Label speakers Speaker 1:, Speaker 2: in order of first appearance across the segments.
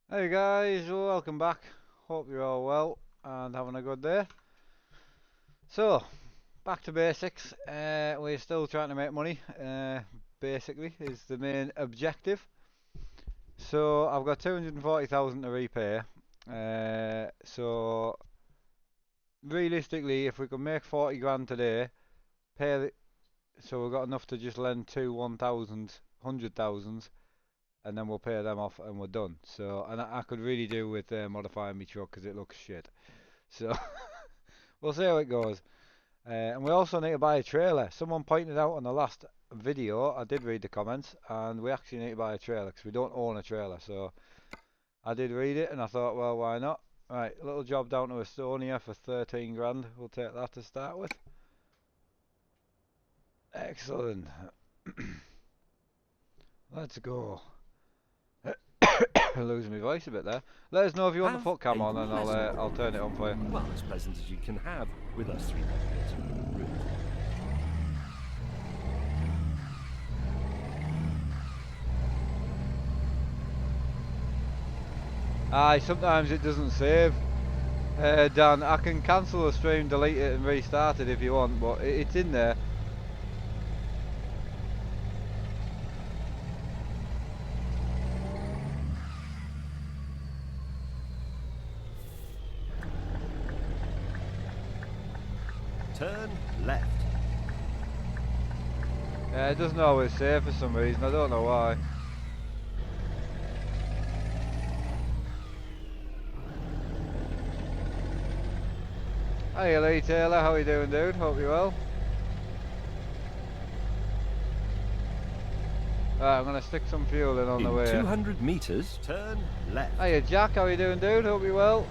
Speaker 1: Hey guys, welcome back. Hope you're all well and having a good day. So, back to basics. We're still trying to make money, basically, is the main objective. So, I've got 240,000 to repay. So, realistically, if we could make 40 grand today, pay the, so we've got enough to just lend two 100,000s, and then we'll pay them off and we're done. So, and I could really do with modifying my truck because it looks shit. So, we'll see how it goes. And we also need to buy a trailer. Someone pointed out on the last video, I did read the comments, and we actually need to buy a trailer because we don't own a trailer. So I did read it and I thought, well, why not? Right, a little job down to Estonia for 13 grand. We'll take that to start with. Excellent. Let's go. Losing my voice a bit there. Let us know if you want the foot cam on and I'll turn it on for you.
Speaker 2: Well, as pleasant as you can have with us three route.
Speaker 1: Aye, sometimes it doesn't save. Dan, I can cancel the stream, delete it and restart it if you want, but it's in there.
Speaker 2: Turn left.
Speaker 1: Yeah, it doesn't always save for some reason, I don't know why. Hey Lee Taylor, how you doing dude? Hope you're well. Right, I'm gonna stick some fuel in on the way.
Speaker 2: 200 meters, turn left.
Speaker 1: Hey Jack, how you doing dude? Hope you're well.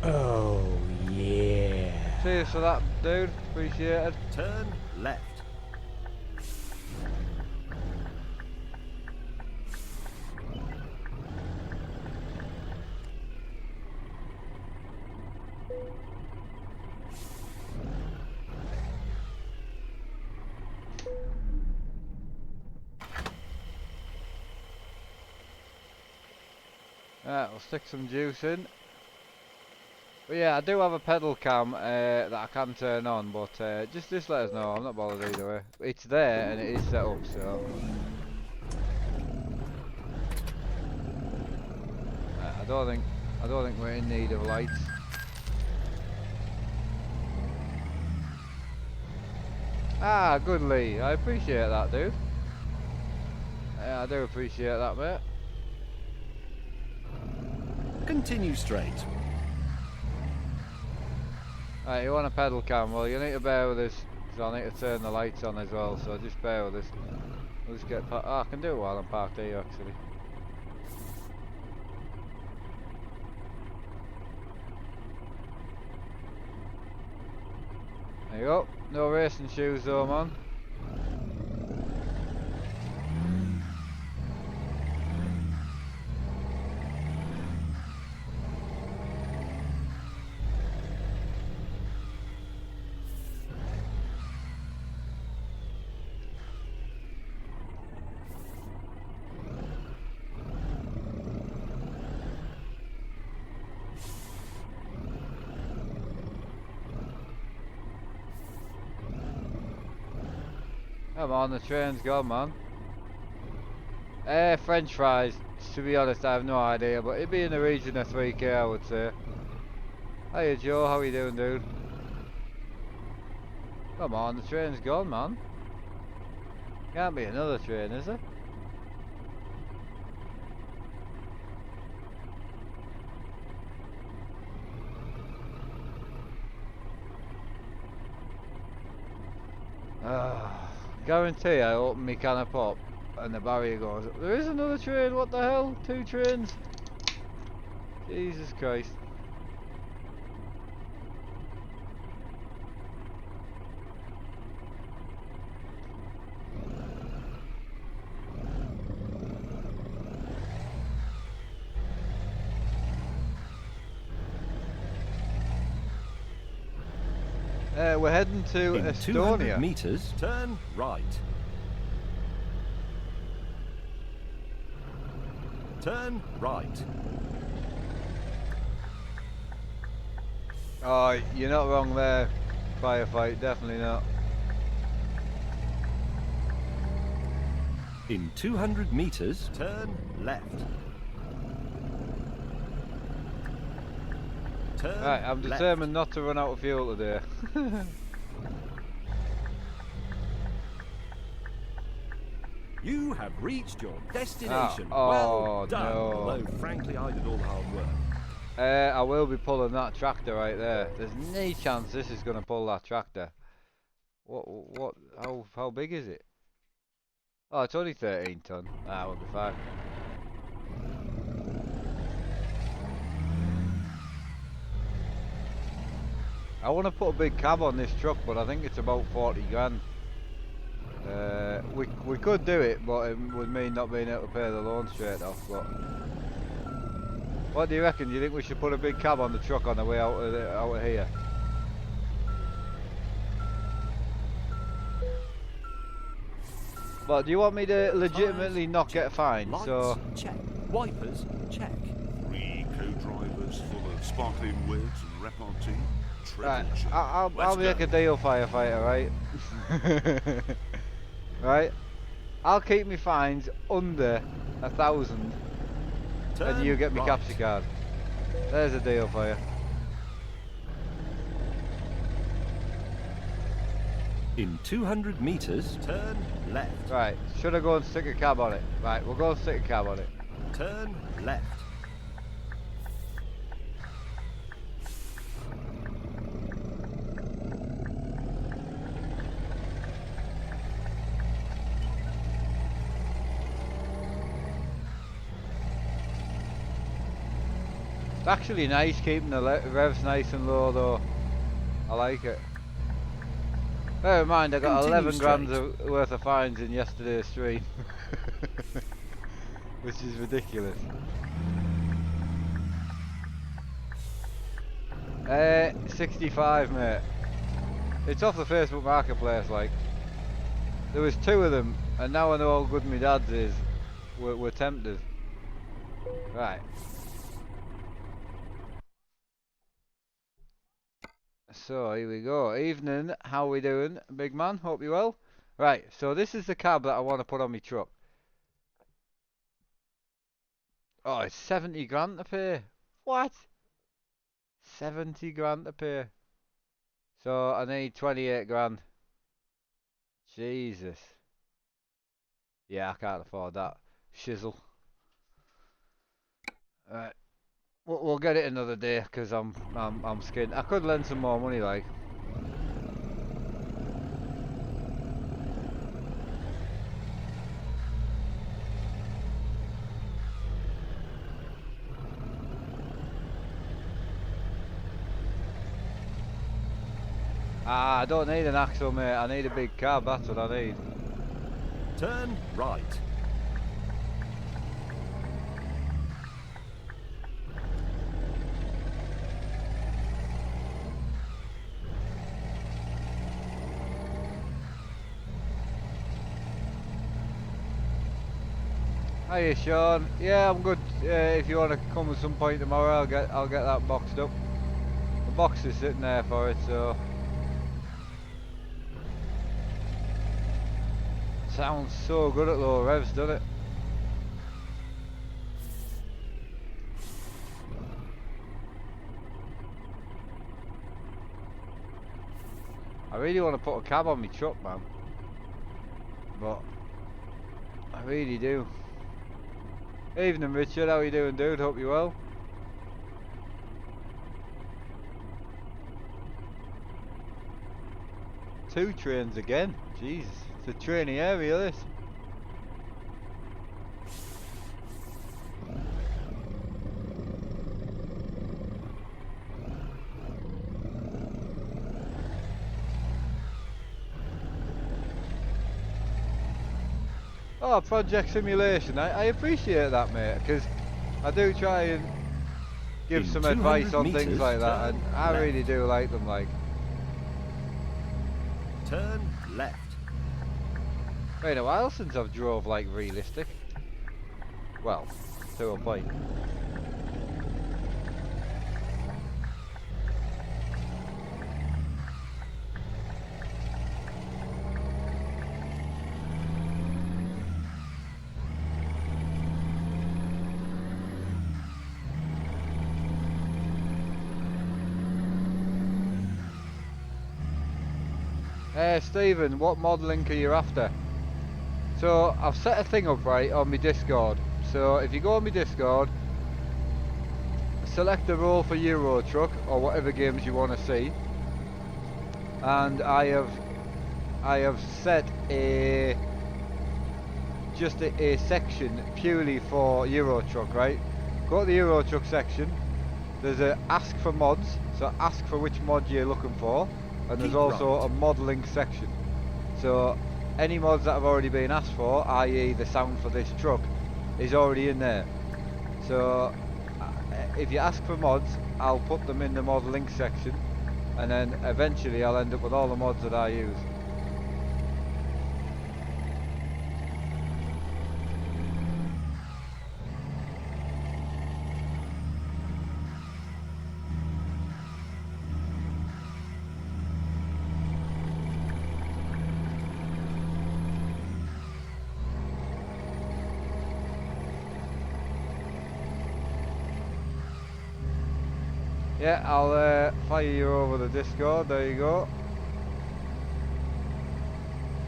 Speaker 3: Oh yeah.
Speaker 1: Cheers for that dude, appreciate it.
Speaker 2: Turn left.
Speaker 1: Right, we'll stick some juice in. But yeah, I do have a pedal cam that I can turn on, but just let us know, I'm not bothered either way. It's there and it is set up, so. I don't think we're in need of lights. Ah, good Lee, I appreciate that dude. Yeah, I do appreciate that mate.
Speaker 2: Continue straight.
Speaker 1: Right, you want a pedal cam? Well, you need to bear with us, because I need to turn the lights on as well, so just bear with us. We'll just get I can do it while I'm parked here, actually. There you go. No racing shoes though, man. Come on, the train's gone, man. French fries. To be honest, I have no idea, but it'd be in the region of 3k, I would say. Hiya, Joe. How you doing, dude? Come on, the train's gone, man. Can't be another train, is there? Guarantee I open my can of pop and the barrier goes, there is another train, what the hell? 2 trains? Jesus Christ. We're heading to
Speaker 2: In
Speaker 1: Estonia.
Speaker 2: 200 meters, turn right. Turn right.
Speaker 1: Oh, you're not wrong there, firefight, definitely not.
Speaker 2: In 200 meters, turn left. Turn
Speaker 1: Right, I'm
Speaker 2: left.
Speaker 1: determined not to run out of fuel today.
Speaker 2: You have reached your
Speaker 1: Ah,
Speaker 2: destination.
Speaker 1: oh,
Speaker 2: Well done.
Speaker 1: no.
Speaker 2: Although, frankly, I did all the hard work.
Speaker 1: I will be pulling that tractor right there. There's no chance this is going to pull that tractor. What, how big is it? Oh, it's only 13 ton. Ah, we'll be fine. I want to put a big cab on this truck, but I think it's about 40 grand. We could do it, but it would mean not being able to pay the loan straight off. But what do you reckon? Do you think we should put a big cab on the truck on the way out of here? But do you want me to legitimately not get fined?
Speaker 2: Lights,
Speaker 1: So
Speaker 2: check. Wipers, check.
Speaker 4: 3 co-drivers full of sparkling words and repartee.
Speaker 1: right,
Speaker 4: Treble check.
Speaker 1: I'll
Speaker 4: Let's
Speaker 1: make
Speaker 4: go.
Speaker 1: a deal, firefighter. Right, right. I'll keep me fines under 1,000,
Speaker 2: Turn
Speaker 1: and you get me
Speaker 2: right.
Speaker 1: capture card. There's a deal for you.
Speaker 2: In 200 meters, turn left.
Speaker 1: Right, should I go and stick a cab on it? Right, we'll go and stick a cab on it.
Speaker 2: Turn left.
Speaker 1: It's actually nice keeping the revs nice and low though. I like it. Bear in mind I got
Speaker 2: Continue
Speaker 1: 11 grand
Speaker 2: straight.
Speaker 1: worth of fines in yesterday's stream. Which is ridiculous. 65 mate. It's off the Facebook marketplace like. There was 2 of them and now I know how good my dad's is. We're tempted. Right. So here we go. Evening, how we doing, big man? Hope you well. Right, so this is the cab that I want to put on my truck. Oh, it's 70 grand to pay. What? 70 grand to pay. So I need 28 grand. Jesus. Yeah, I can't afford that. Shizzle. Right. We'll get it another day because I'm skinned. I could lend some more money like. Ah, I don't need an axle, mate. I need a big cab. That's what I need.
Speaker 2: Turn right.
Speaker 1: Hiya, Sean. Yeah, I'm good. If you want to come at some point tomorrow, I'll get that boxed up. The box is sitting there for it, so sounds so good at low revs, doesn't it? I really want to put a cab on my truck, man. But I really do. Evening, Richard. How you doing, dude? Hope you're well. Two trains again. Jesus, it's a trainy area, this. Oh, project simulation. I appreciate that, mate, because I do try and give
Speaker 2: In
Speaker 1: some
Speaker 2: 200
Speaker 1: advice on things
Speaker 2: meters,
Speaker 1: like that, and
Speaker 2: turn
Speaker 1: I
Speaker 2: left.
Speaker 1: really do like them, like.
Speaker 2: Turn left.
Speaker 1: Been a while since I've drove like realistic. Well, to a point. Stephen, what mod link are you after? So I've set a thing up right on my Discord. So if you go on my Discord, select the role for Euro Truck or whatever games you want to see, and I have set just a section purely for Euro Truck, right? Go to the Euro Truck section. There's a ask for mods, so ask for which mod you're looking for, and there's
Speaker 2: Keep
Speaker 1: also
Speaker 2: right.
Speaker 1: a mod link section. So any mods that have already been asked for, i.e. the sound for this truck, is already in there. So if you ask for mods, I'll put them in the mod link section, and then eventually I'll end up with all the mods that I use. Yeah, I'll fire you over the Discord, there you go.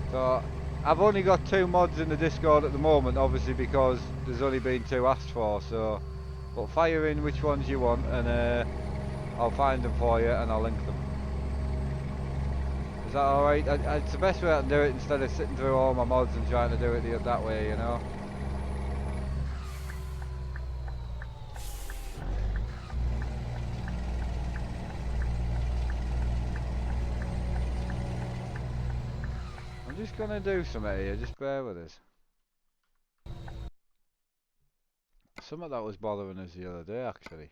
Speaker 1: So, I've only got 2 mods in the Discord at the moment, obviously because there's only been 2 asked for, so... But fire in which ones you want, and I'll find them for you, and I'll link them. Is that alright? It's the best way I can do it, instead of sitting through all my mods and trying to do it that way, you know? I'm just gonna do something here, just bear with us. Something that was bothering us the other day, actually.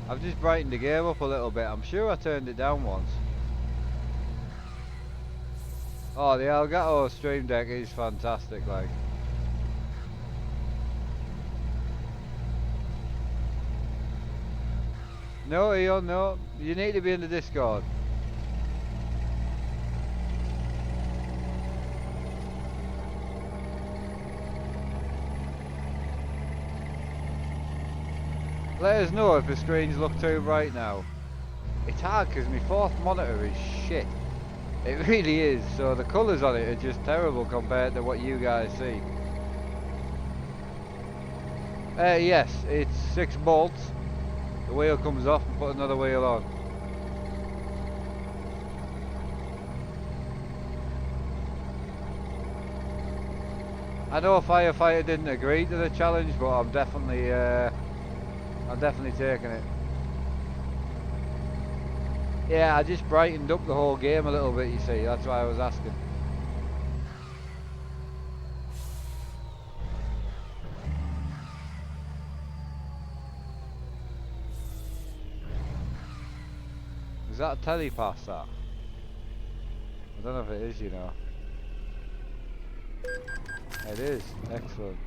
Speaker 1: I've just brightened the game up a little bit. I'm sure I turned it down once. Oh, the Elgato Stream Deck is fantastic, like. No, Eon, no. You need to be in the Discord. Let us know if the screens look too bright now. It's hard because my 4th monitor is shit. It really is. So the colours on it are just terrible compared to what you guys see. Yes, it's 6 bolts. The wheel comes off and put another wheel on. I know a firefighter didn't agree to the challenge, but I'm definitely taking it. Yeah, I just brightened up the whole game a little bit, you see, that's why I was asking. Is that a telepass, that? I don't know if it is, you know. It is, excellent.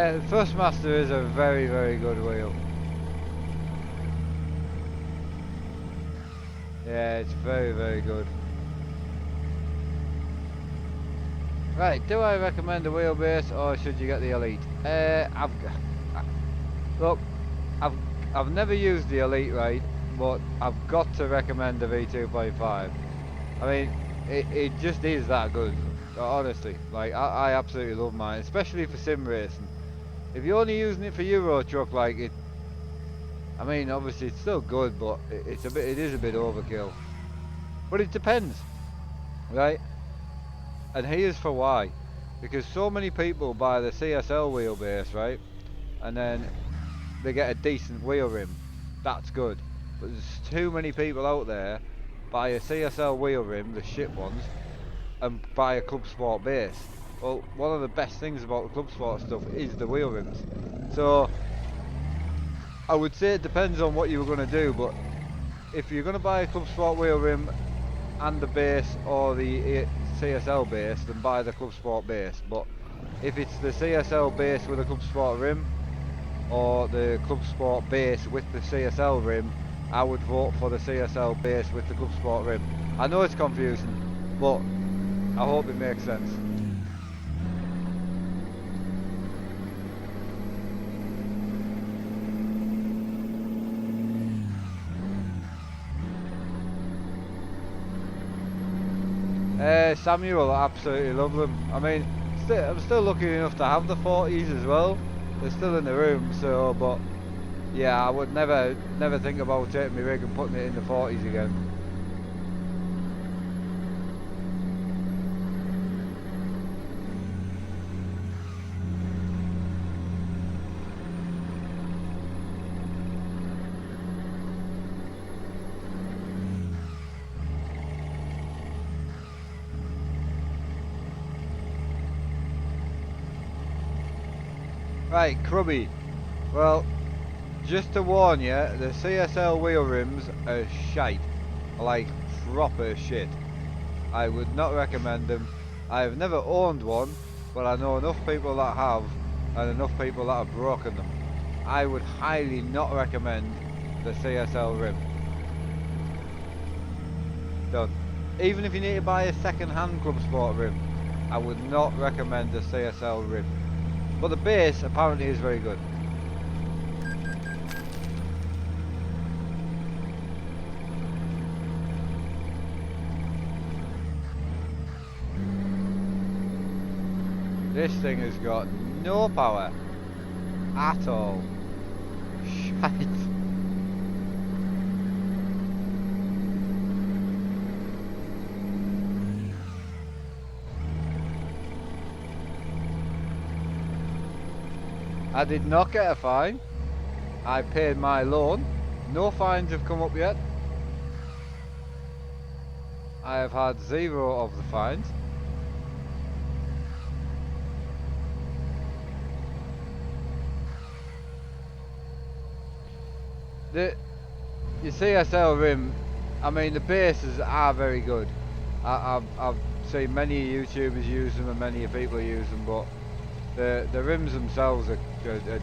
Speaker 1: The Thrustmaster is a very, very good wheel. Yeah, it's very, very good. Right, do I recommend the wheelbase or should you get the Elite? Look, I've never used the Elite, right, but I've got to recommend the V2.5. I mean, it just is that good, honestly. Like, I absolutely love mine, especially for sim racing. If you're only using it for Euro Truck, like it, I mean, obviously it's still good, but it is a bit overkill. But it depends, right? And here's for why. Because so many people buy the CSL wheelbase, right? And then they get a decent wheel rim. That's good. But there's too many people out there buy a CSL wheel rim, the shit ones, and buy a Club Sport base. Well, one of the best things about the Club Sport stuff is the wheel rims. So I would say it depends on what you were going to do, but if you're going to buy a Club Sport wheel rim and the base or the CSL base, then buy the Club Sport base. But if it's the CSL base with a Club Sport rim or the Club Sport base with the CSL rim, I would vote for the CSL base with the Club Sport rim. I know it's confusing, but I hope it makes sense. Samuel, I absolutely love them. I mean, I'm still lucky enough to have the 40s as well. They're still in the room, so, but yeah, I would never think about taking my rig and putting it in the 40s again. Right, Crubby. Well, just to warn you, the CSL wheel rims are shite. Like, proper shit. I would not recommend them. I have never owned one, but I know enough people that have, and enough people that have broken them. I would highly not recommend the CSL rim. Done. Even if you need to buy a second-hand Club Sport rim, I would not recommend the CSL rim. But the base apparently is very good. This thing has got no power at all. Shite. I did not get a fine. I paid my loan. No fines have come up yet. I have had 0 of the fines. Your CSL rim, I mean the bases are very good. I've seen many YouTubers use them and many people use them, but the rims themselves are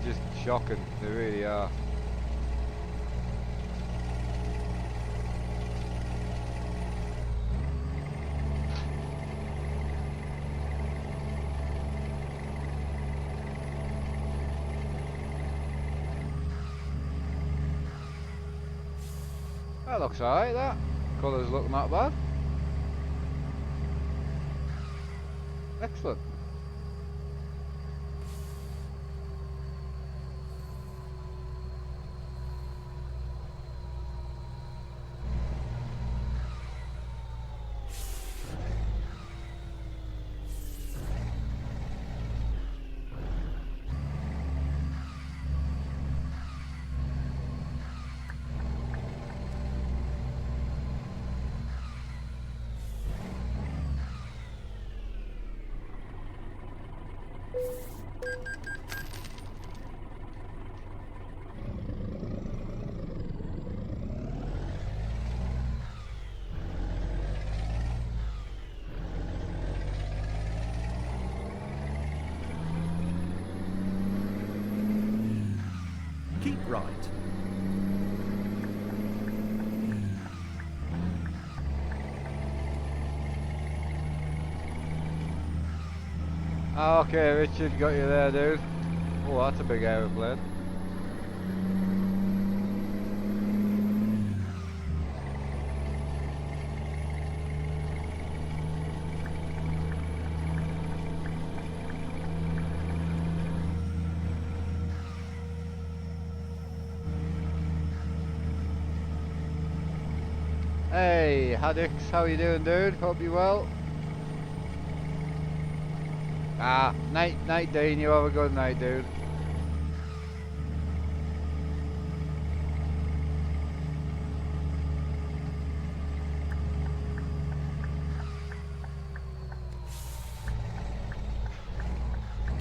Speaker 1: just shocking. They really are. That looks alright, that. Colours look not bad. Excellent.
Speaker 2: Keep right.
Speaker 1: Okay, Richard, got you there, dude. Oh, that's a big aeroplane. Hey, Haddix, how you doing, dude? Hope you well. Night, Dean. You have a good night, dude.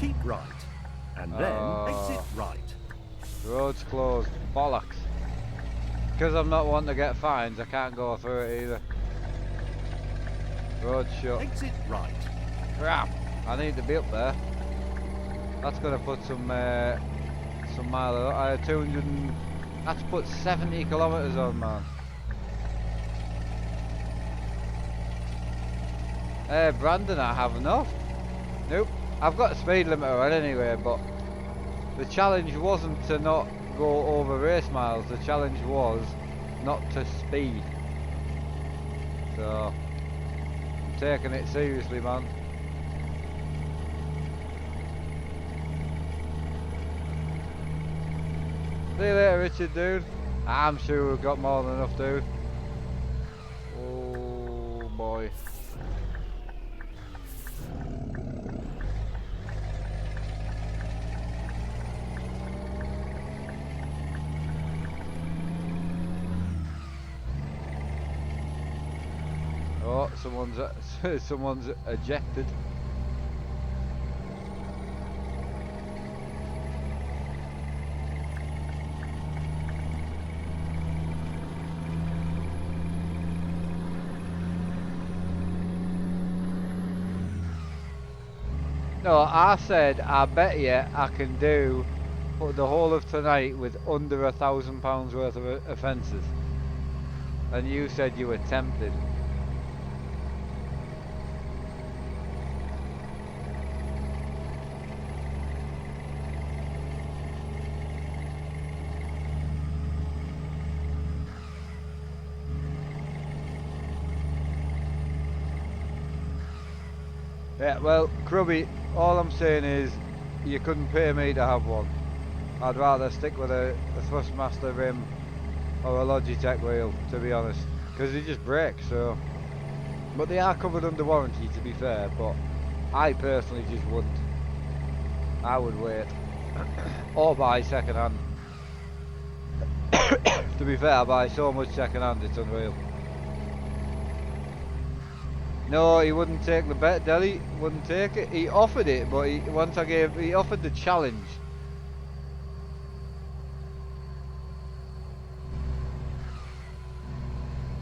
Speaker 2: Keep right, and then exit right.
Speaker 1: Road's closed. Bollocks. Because I'm not one to get fines, I can't go through it either. Road's shut.
Speaker 2: Exit right.
Speaker 1: Crap! I need to be up there. That's gonna put some mileage. I had 200 and... That's put 70 kilometers on, man. Brandon, I have enough. Nope. I've got a speed limiter on anyway, but the challenge wasn't to not go over race miles. The challenge was not to speed. So I'm taking it seriously, man. See you later, Richard, dude. I'm sure we've got more than enough, dude. Oh boy. Oh, someone's ejected. No, I said I bet you I can do the whole of tonight with under £1,000 worth of offences, and you said you were tempted. Yeah, well, Grubby, all I'm saying is you couldn't pay me to have one. I'd rather stick with a Thrustmaster rim or a Logitech wheel, to be honest, because they just break. So, but they are covered under warranty, to be fair. But I personally just wouldn't. I would wait or buy second hand. To be fair, I buy so much second hand, it's unreal. No, he wouldn't take the bet, Delhi. Wouldn't take it. He offered it, but he offered the challenge.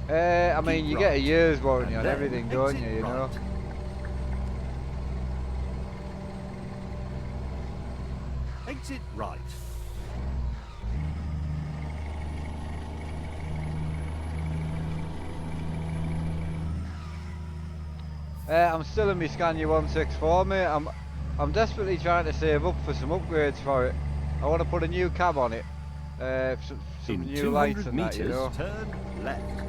Speaker 1: I mean, you get a year's warranty on everything, don't you? You know.
Speaker 2: Exit right.
Speaker 1: I'm still in my Scania 164, mate. I'm desperately trying to save up for some upgrades for it. I want to put a new cab on it, some
Speaker 2: In
Speaker 1: new lights
Speaker 2: 200
Speaker 1: and that,
Speaker 2: meters,
Speaker 1: you know.
Speaker 2: turn left.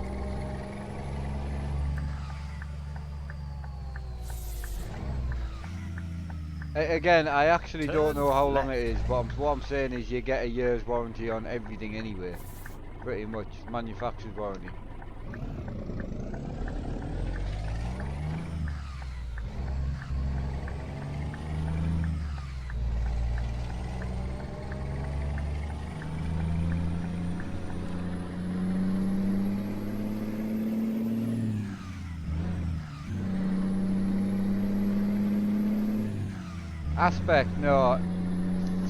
Speaker 1: Again, I actually don't
Speaker 2: Turn
Speaker 1: know how long
Speaker 2: left.
Speaker 1: it is, but what I'm saying is you get a year's warranty on everything anyway. Pretty much, manufacturer's warranty. Aspect, no.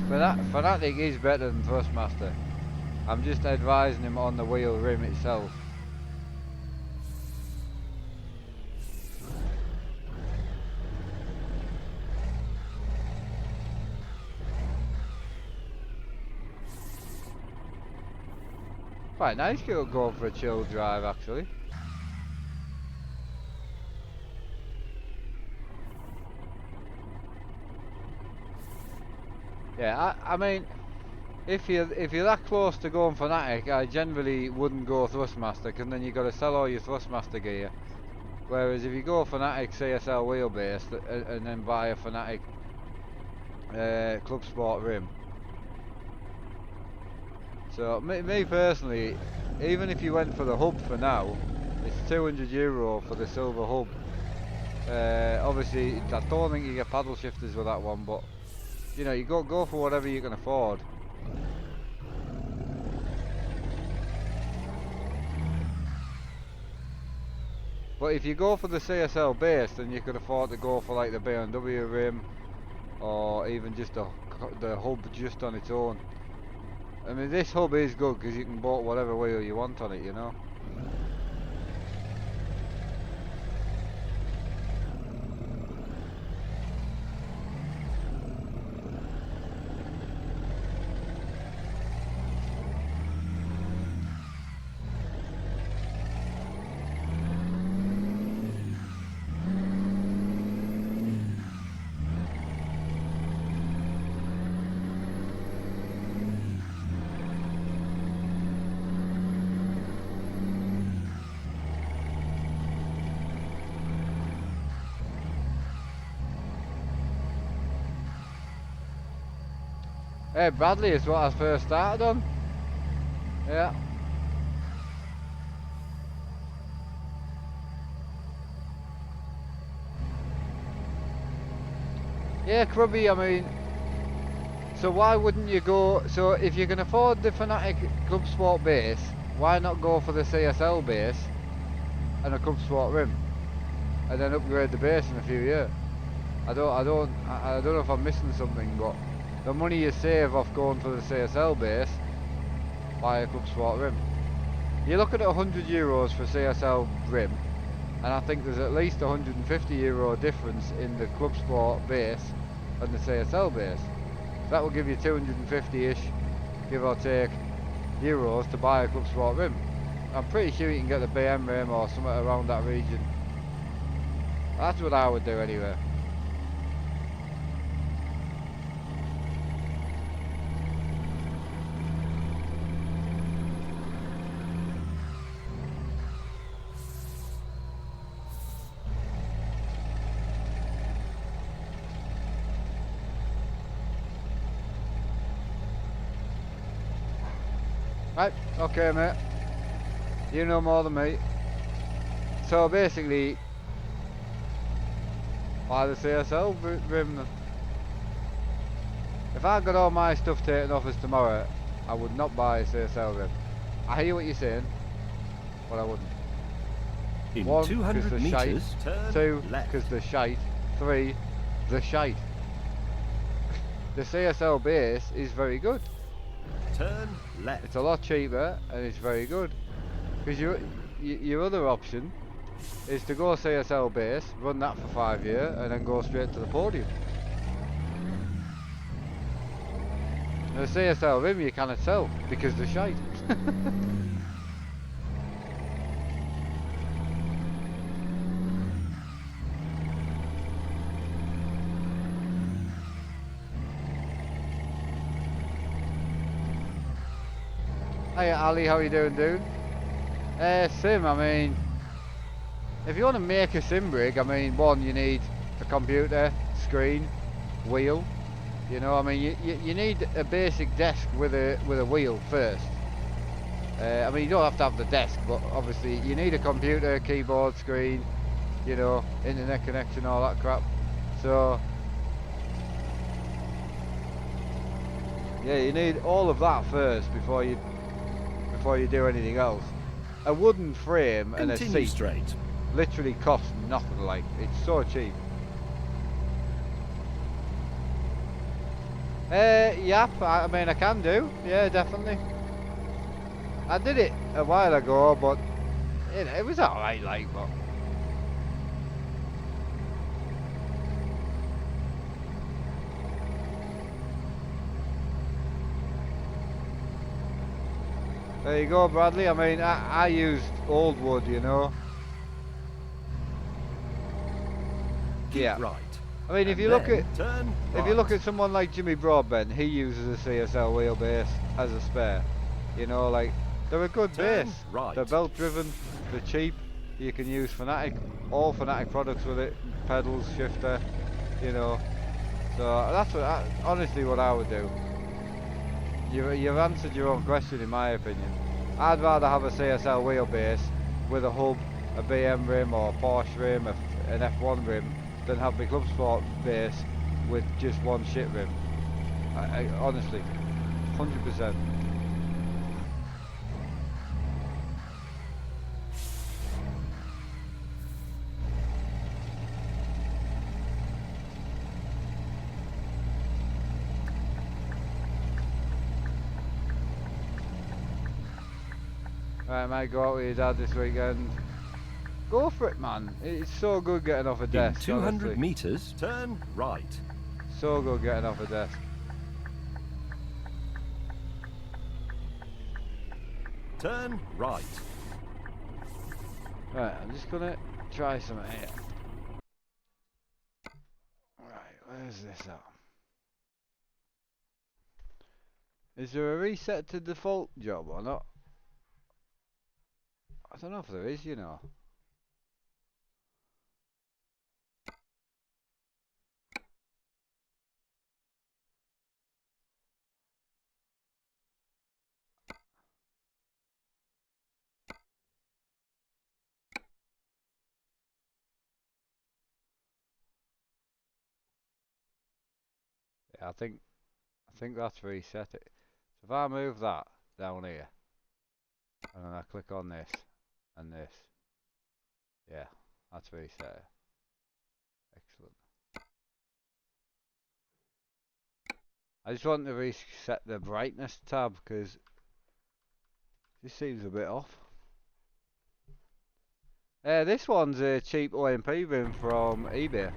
Speaker 1: Fanatic is better than Thrustmaster. I'm just advising him on the wheel rim itself. Quite nice going for a chill drive, actually. Yeah, I mean, if you're that close to going Fanatic, I generally wouldn't go Thrustmaster, because then you've got to sell all your Thrustmaster gear. Whereas if you go Fanatic CSL wheelbase and then buy a Fanatic Club Sport rim. So me personally, even if you went for the hub for now, It's €200 for the silver hub. Obviously, I don't think you get paddle shifters with that one, but you know, you go for whatever you can afford. But if you go for the CSL base, then you could afford to go for like the BMW rim, or even just the hub just on its own. I mean, this hub is good because you can bolt whatever wheel you want on it, you know. Hey, Bradley is what I first started on. Yeah. Yeah, Crubby, I mean, so why wouldn't you go, so if you can afford the Fanatic Club Sport base, why not go for the CSL base and a Club Sport rim? And then upgrade the base in a few years. I don't know if I'm missing something, but the money you save off going for the CSL base, buy a Club Sport rim. You look at €100 for CSL rim, and I think there's at least €150 difference in the Club Sport base and the CSL base. That will give you 250-ish, give or take, euros to buy a Club Sport rim. I'm pretty sure you can get the BM rim or something around that region. That's what I would do anyway. Right, okay mate. You know more than me. So basically, buy the CSL rim. If I got all my stuff taken off us tomorrow, I would not buy a CSL rim. I hear what you're saying, but I wouldn't.
Speaker 2: In
Speaker 1: 1, 'cause
Speaker 2: 200
Speaker 1: the shite.
Speaker 2: meters, turn
Speaker 1: 2,
Speaker 2: left.
Speaker 1: because the shite. 3, the shite. The CSL base is very good.
Speaker 2: Turn left.
Speaker 1: It's a lot cheaper and it's very good. Because your other option is to go CSL base, run that for 5 years, and then go straight to the podium. The CSL rim you cannot sell because they're shite. Hey Ali, how you doing, dude? Sim, I mean, if you want to make a sim rig, I mean, one, you need a computer, screen, wheel. You know, I mean, you need a basic desk with a wheel first. I mean, you don't have to have the desk, but obviously you need a computer, keyboard, screen, you know, internet connection, all that crap. So yeah, you need all of that first before you do anything else. A wooden frame and a
Speaker 2: Continue
Speaker 1: seat
Speaker 2: straight.
Speaker 1: literally costs nothing. Like, it's so cheap. Yep, I mean, I can do. Yeah, definitely. I did it a while ago, but it was alright, like, but there you go, Bradley. I mean, I used old wood, you know.
Speaker 2: Keep
Speaker 1: Yeah.
Speaker 2: right.
Speaker 1: I mean, if
Speaker 2: And
Speaker 1: you look
Speaker 2: then
Speaker 1: at
Speaker 2: turn
Speaker 1: if you look
Speaker 2: right.
Speaker 1: at someone like Jimmy Broadbent, he uses a CSL wheelbase as a spare. You know, like, they're a good
Speaker 2: Turn
Speaker 1: base.
Speaker 2: right.
Speaker 1: They're belt driven. They're cheap. You can use Fanatic, all Fanatic products with it. Pedals, shifter. You know. So that's honestly what I would do. You've answered your own question, in my opinion. I'd rather have a CSL wheelbase with a hub a BM rim or a Porsche rim, an F1 rim, than have my club sport base with just one shit rim. I honestly, 100%. Right, might go out with your dad this weekend. Go for it, man. It's so good getting off a
Speaker 2: In
Speaker 1: desk,
Speaker 2: 200
Speaker 1: honestly.
Speaker 2: meters, turn right.
Speaker 1: So good getting off a desk.
Speaker 2: Turn right.
Speaker 1: Right, I'm just gonna try something here. Right, where's this at? Is there a reset to default job or not? I don't know if there is, you know. Yeah, I think that's reset it. So if I move that down here, and then I click on this and this, yeah, that's reset it. Excellent. I just want to reset the brightness tab because this seems a bit off. This one's a cheap OMP rim from eBay.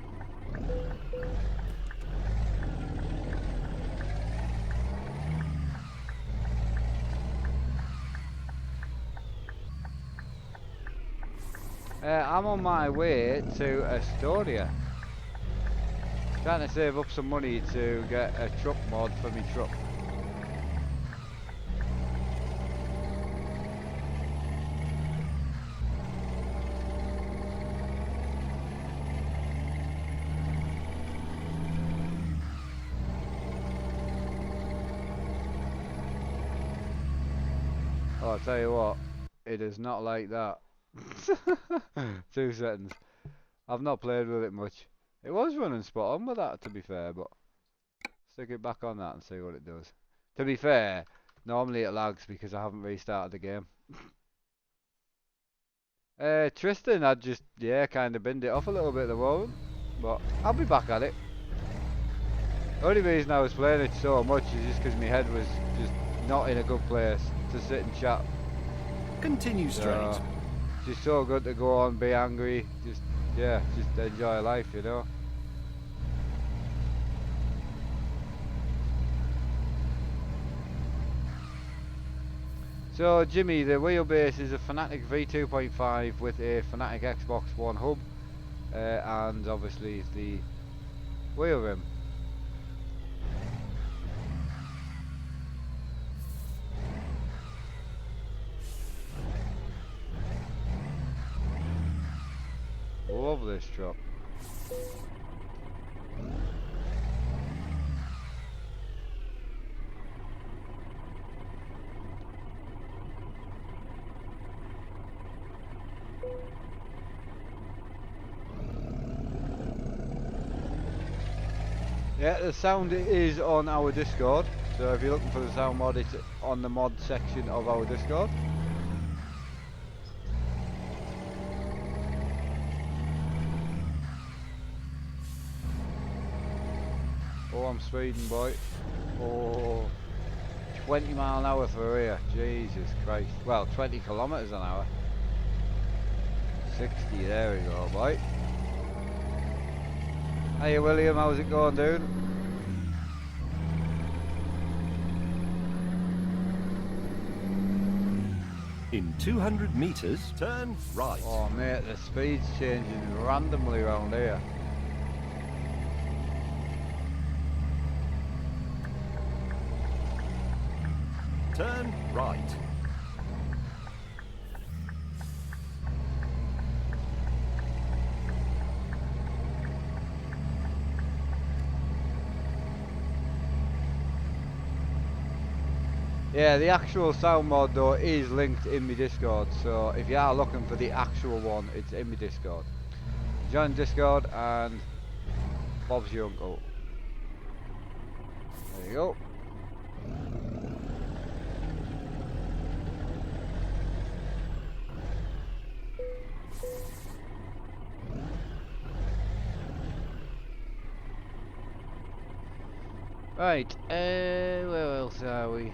Speaker 1: I'm on my way to Estonia. Trying to save up some money to get a truck mod for my truck. Oh, I'll tell you what, it is not like that. 2 seconds. I've not played with it much. It was running spot on with that, to be fair, but stick it back on that and see what it does. To be fair, normally it lags because I haven't restarted the game. Tristan, I just, kind of binned it off a little bit at the moment, but I'll be back at it. The only reason I was playing it so much is just because my head was just not in a good place to sit and chat.
Speaker 2: Continue straight.
Speaker 1: Just so good to go on, be angry, just enjoy life, you know. So Jimmy, the wheelbase is a Fanatic V2.5 with a Fanatic Xbox One hub, and obviously the wheel rim. Love this truck. Yeah, the sound is on our Discord, so if you're looking for the sound mod, it's on the mod section of our Discord. Oh, I'm speeding, boy. Oh, 20 mile an hour through here. Jesus Christ. Well, 20 kilometers an hour. 60, there we go, boy. Hey William, how's it going, dude?
Speaker 2: In 200 meters, turn right.
Speaker 1: Oh mate, the speed's changing randomly around here.
Speaker 2: Turn right.
Speaker 1: Yeah, the actual sound mod though is linked in my Discord, so if you are looking for the actual one, it's in my Discord. Join Discord and Bob's your uncle. There you go. Right, where else are we?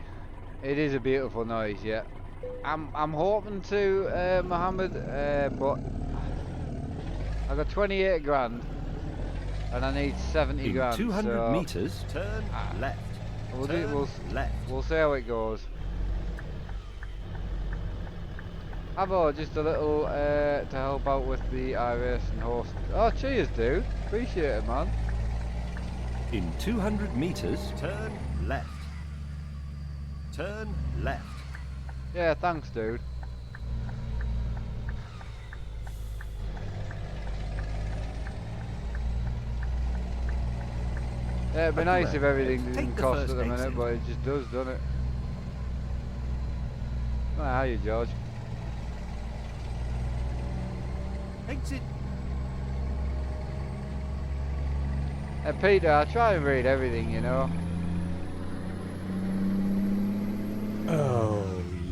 Speaker 1: It is a beautiful noise, yeah. I'm hoping to, Mohammed, but I got 28 grand and I need 70
Speaker 2: In
Speaker 1: grand.
Speaker 2: 200
Speaker 1: so
Speaker 2: meters, turn left. Turn left.
Speaker 1: We'll see how it goes. How about just a little to help out with the iRacing host? Oh, cheers, dude. Appreciate it, man.
Speaker 2: In 200 meters, turn left. Turn left.
Speaker 1: Yeah, thanks, dude. Yeah, it'd be nice if everything didn't cost at the minute, but it just does, doesn't it? Oh, how are you, George?
Speaker 2: Exit.
Speaker 1: Peter, I try and read everything, you know.
Speaker 3: Oh,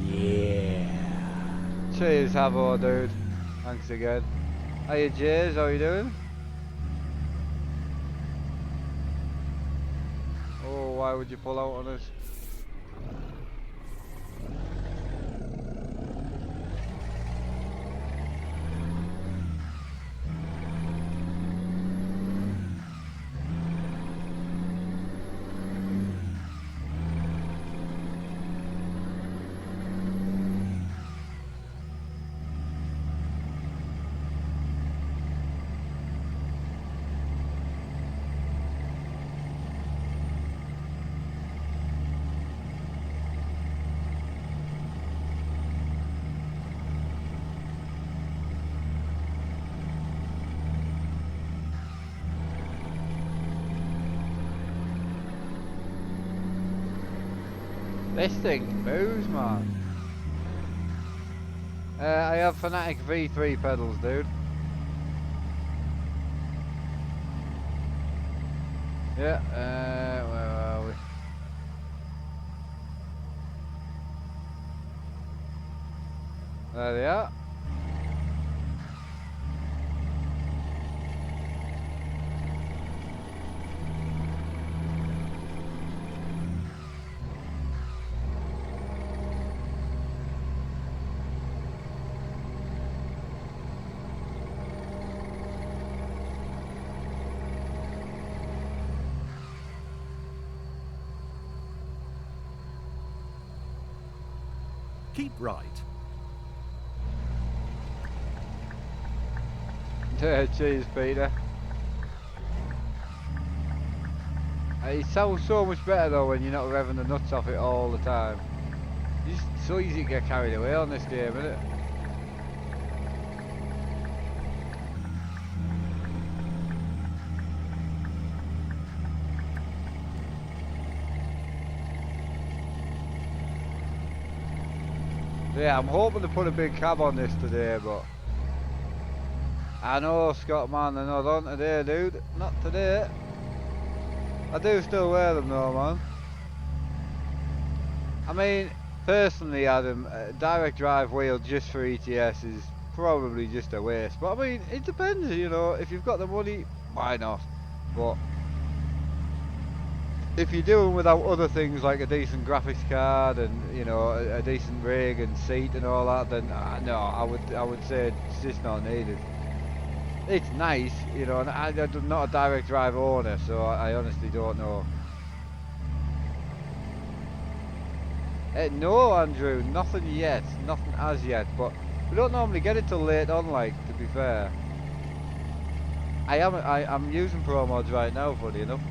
Speaker 3: yeah.
Speaker 1: Cheers, Havo, dude. Thanks again. Hiya, Jays, how you doing? Oh, why would you pull out on us? This thing moves, man. I have Fanatic V3 pedals, dude. Yeah, where are we? There they are.
Speaker 2: Keep right.
Speaker 1: Cheers, Peter. It sounds so much better though when you're not revving the nuts off it all the time. It's just so easy to get carried away on this game, isn't it? Yeah, I'm hoping to put a big cab on this today, but I know, Scott, man, they're not on today, dude. Not today. I do still wear them though, man. I mean, personally, Adam, a direct drive wheel just for ETS is probably just a waste. But I mean, it depends, you know. If you've got the money, why not? But if you're doing without other things like a decent graphics card and, you know, a decent rig and seat and all that, then no, I would say it's just not needed. It's nice, you know, and I'm not a direct drive owner, so I honestly don't know. No, Andrew, nothing yet, nothing as yet, but we don't normally get it till late on, like, to be fair. I'm using Pro Mods right now, funny enough.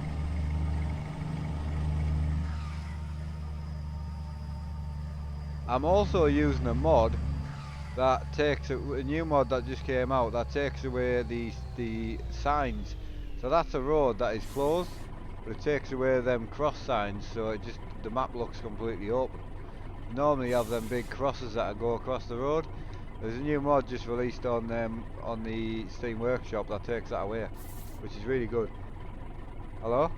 Speaker 1: I'm also using a mod that takes a new mod that just came out that takes away the signs. So that's a road that is closed, but it takes away them cross signs, so the map looks completely open. normally have them big crosses that go across the road. There's a new mod just released on the Steam Workshop that takes that away, which is really good. Hello?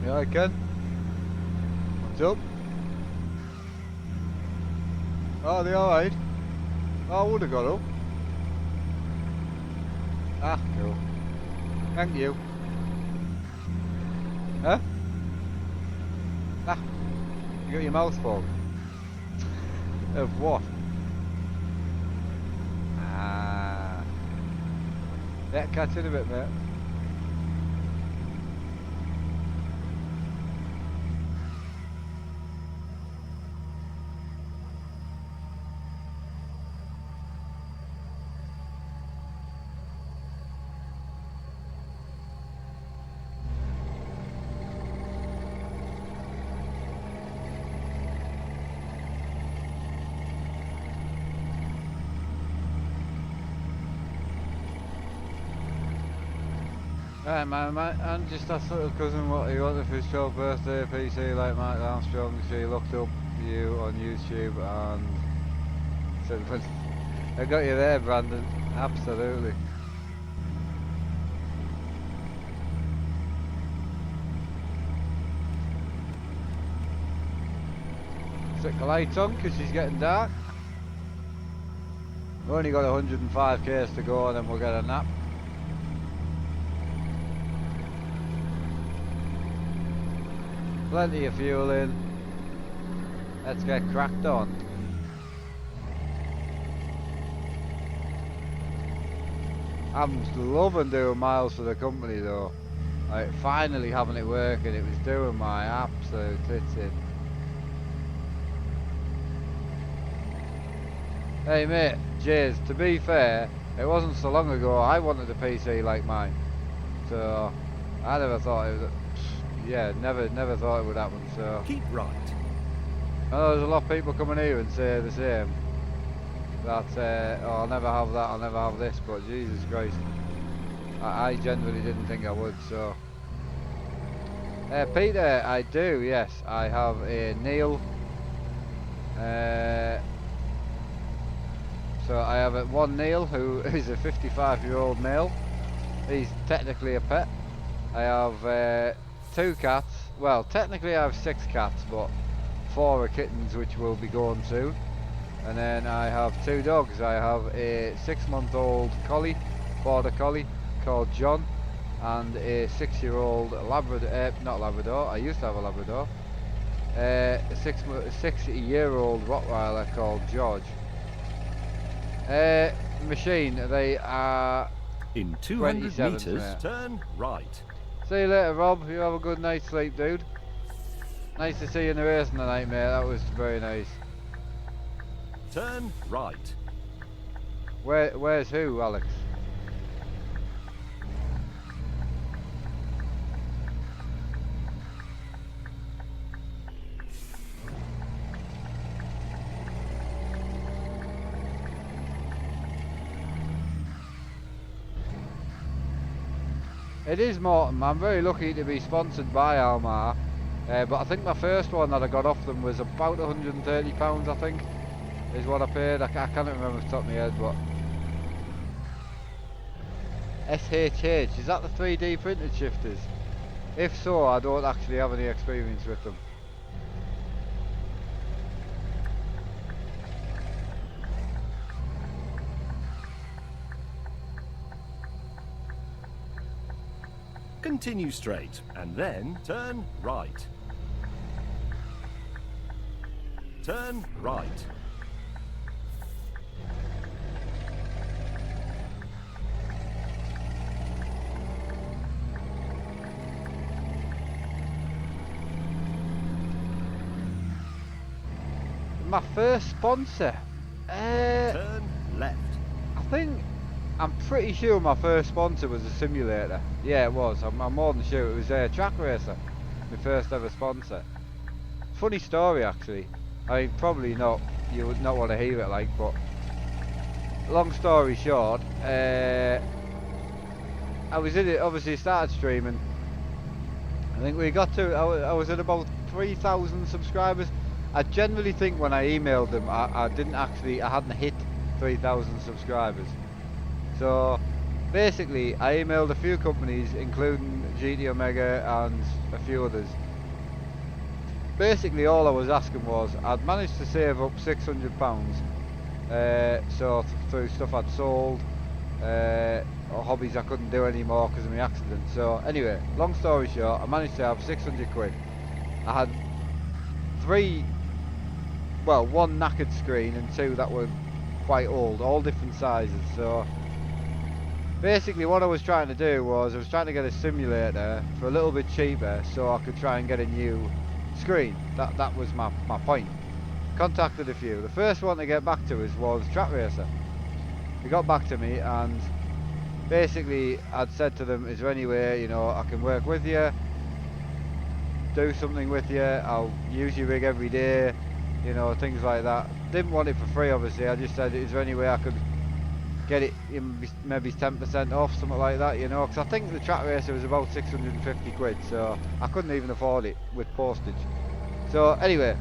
Speaker 1: Yeah, I can. What's up? Oh, they alright? Oh, I would have got up. Ah, cool. Thank you. Huh? Ah, you got your mouth full. Of what? Ah. Yeah, catch it a bit, mate. Right, man, and just that little cousin, what he wanted for his 12th birthday, PC like Mike Armstrong. She looked up you on YouTube and said, I got you there, Brandon. Absolutely. Stick the lights on because she's getting dark. We've only got 105 k's to go and then we'll get a nap. Plenty of fuel in. Let's get cracked on. I'm loving doing miles for the company though. Like finally having it working, it was doing my absolute tits in. Hey mate, cheers. To be fair, it wasn't so long ago I wanted a PC like mine. So I never thought it was yeah, never thought it would happen, so.
Speaker 2: Keep right.
Speaker 1: I know there's a lot of people coming here and say the same. That, oh, I'll never have that, I'll never have this, but Jesus Christ. I genuinely didn't think I would, so. Peter, I do, yes. I have a Neil. So I have one Neil who is a 55-year-old male. He's technically a pet. I have 2 cats. Well, technically I have 6 cats, but 4 are kittens which will be going soon. And then I have 2 dogs. I have a 6-month-old collie, border collie, called John, and a 6-year-old Labrador, not Labrador, I used to have a Labrador. A 6-year-old Rottweiler called George. Machine, they are
Speaker 2: In 200
Speaker 1: 27,
Speaker 2: meters,
Speaker 1: mate.
Speaker 2: turn right.
Speaker 1: See you later, Rob. You have a good night's sleep, dude. Nice to see you in the racing tonight, mate. That was very nice.
Speaker 2: Turn right.
Speaker 1: Where's who, Alex? It is Morton. I'm very lucky to be sponsored by Almar, but I think my first one that I got off them was about £130, I think, is what I paid. I can't remember off the top of my head, but SHH, is that the 3D printed shifters? If so, I don't actually have any experience with them.
Speaker 2: Continue straight and then turn right. Turn right.
Speaker 1: My first sponsor.
Speaker 2: Turn left.
Speaker 1: I think I'm pretty sure my first sponsor was a simulator. Yeah, it was. I'm more than sure it was a Track Racer. My first ever sponsor. Funny story actually. I mean, probably not. You would not want to hear it, like, but long story short, I was in it. Obviously, started streaming. I think we got to. I was at about 3,000 subscribers. I generally think when I emailed them, I didn't actually. I hadn't hit 3,000 subscribers. So basically, I emailed a few companies, including GT Omega and a few others. Basically, all I was asking was, I'd managed to save up £600, so through stuff I'd sold, or hobbies I couldn't do anymore because of my accident. So anyway, long story short, I managed to have 600 quid. I had one knackered screen and two that were quite old, all different sizes. So basically what I was trying to do was I was trying to get a simulator for a little bit cheaper so I could try and get a new screen. That was my point. Contacted a few. The first one to get back to us was Track Racer. They got back to me and basically I'd said to them, is there any way, you know, I can work with you, do something with you, I'll use your rig every day, you know, things like that. Didn't want it for free obviously. I just said, is there any way I could get it maybe 10% off, something like that, you know, because I think the Track Racer was about 650 quid, so I couldn't even afford it with postage. So anyway,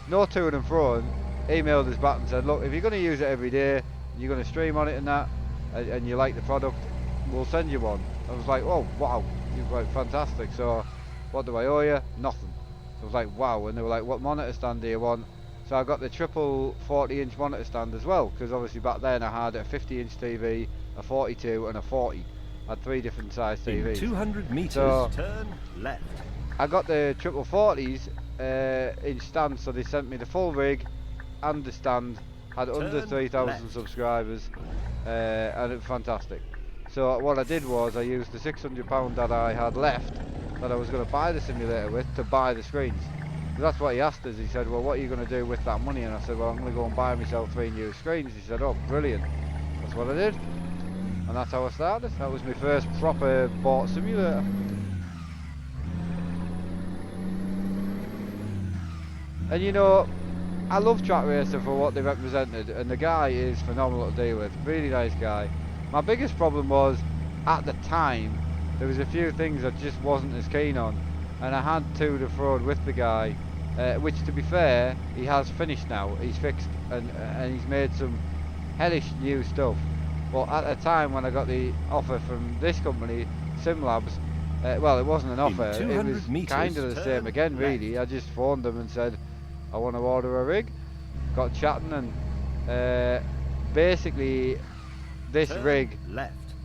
Speaker 1: no to and fro, emailed us back and said, look, if you're going to use it every day, you're going to stream on it and that, and you like the product, we'll send you one. I was like, oh wow, you're like fantastic. So what do I owe you? Nothing. I was like, wow. And they were like, what monitor stand do you want? So I got the triple 40-inch monitor stand as well, because obviously back then I had a 50-inch TV, a 42 and a 40. I had 3 different size TVs.
Speaker 2: In 200 meters,
Speaker 1: so
Speaker 2: turn left.
Speaker 1: I got the triple 40s in stand, so they sent me the full rig and the stand. Had under 3,000 subscribers, and it was fantastic. So what I did was I used the £600 that I had left, that I was going to buy the simulator with, to buy the screens. That's what he asked us. He said, well, what are you going to do with that money? And I said, well, I'm going to go and buy myself 3 new screens. He said, oh, brilliant. That's what I did. And that's how I started. That was my first proper bought simulator. And you know, I love Track Racer for what they represented, and the guy is phenomenal to deal with. Really nice guy. My biggest problem was, at the time, there was a few things I just wasn't as keen on, and I had to the fraud with the guy, which, to be fair, he has finished now. He's fixed, and he's made some hellish new stuff. But at the time when I got the offer from this company, SimLabs, well, it wasn't an offer. It was kind of the same again, really. I just phoned them and said, I want to order a rig. Got chatting, and basically this rig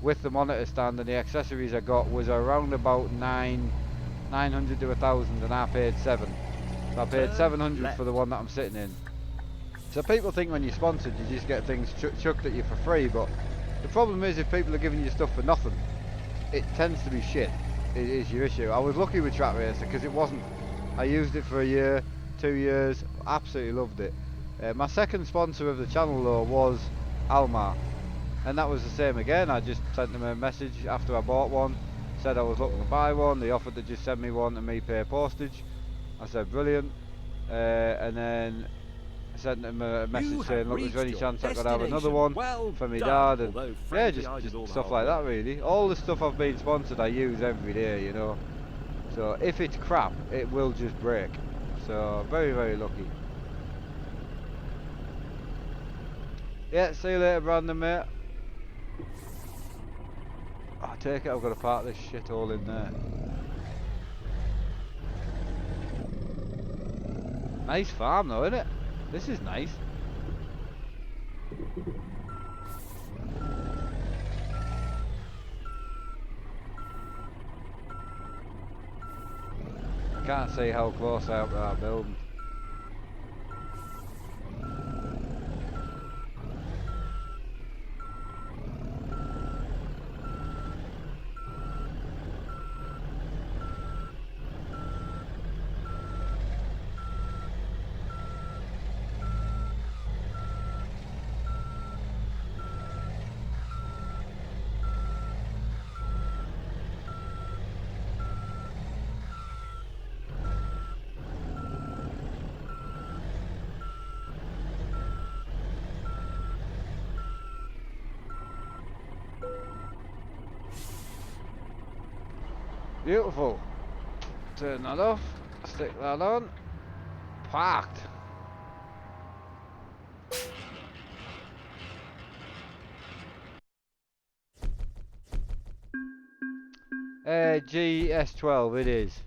Speaker 1: with the monitor stand and the accessories I got was around about 900 to 1,000, and I paid 7. So I paid 700 for the one that I'm sitting in. So people think when you're sponsored you just get things chucked at you for free, but the problem is if people are giving you stuff for nothing, it tends to be shit. It is your issue. I was lucky with Track Racer because it wasn't. I used it for a year, 2 years, absolutely loved it. My second sponsor of the channel though was Almar, and that was the same again. I just sent them a message after I bought one, said I was looking to buy one. They offered to just send me one and me pay postage. I said brilliant, and then I sent them a message saying, look, is there any chance I could have another one for my dad? And yeah, just stuff like that really. All the stuff I've been sponsored I use every day, you know. So if it's crap, it will just break. So very, very lucky. Yeah, see you later, Brandon, mate. I take it I've got to park this shit all in there. Nice farm though, isn't it? This is nice. I can't see how close I am to that building. Beautiful. Turn that off. Stick that on. Parked. GS12 it is.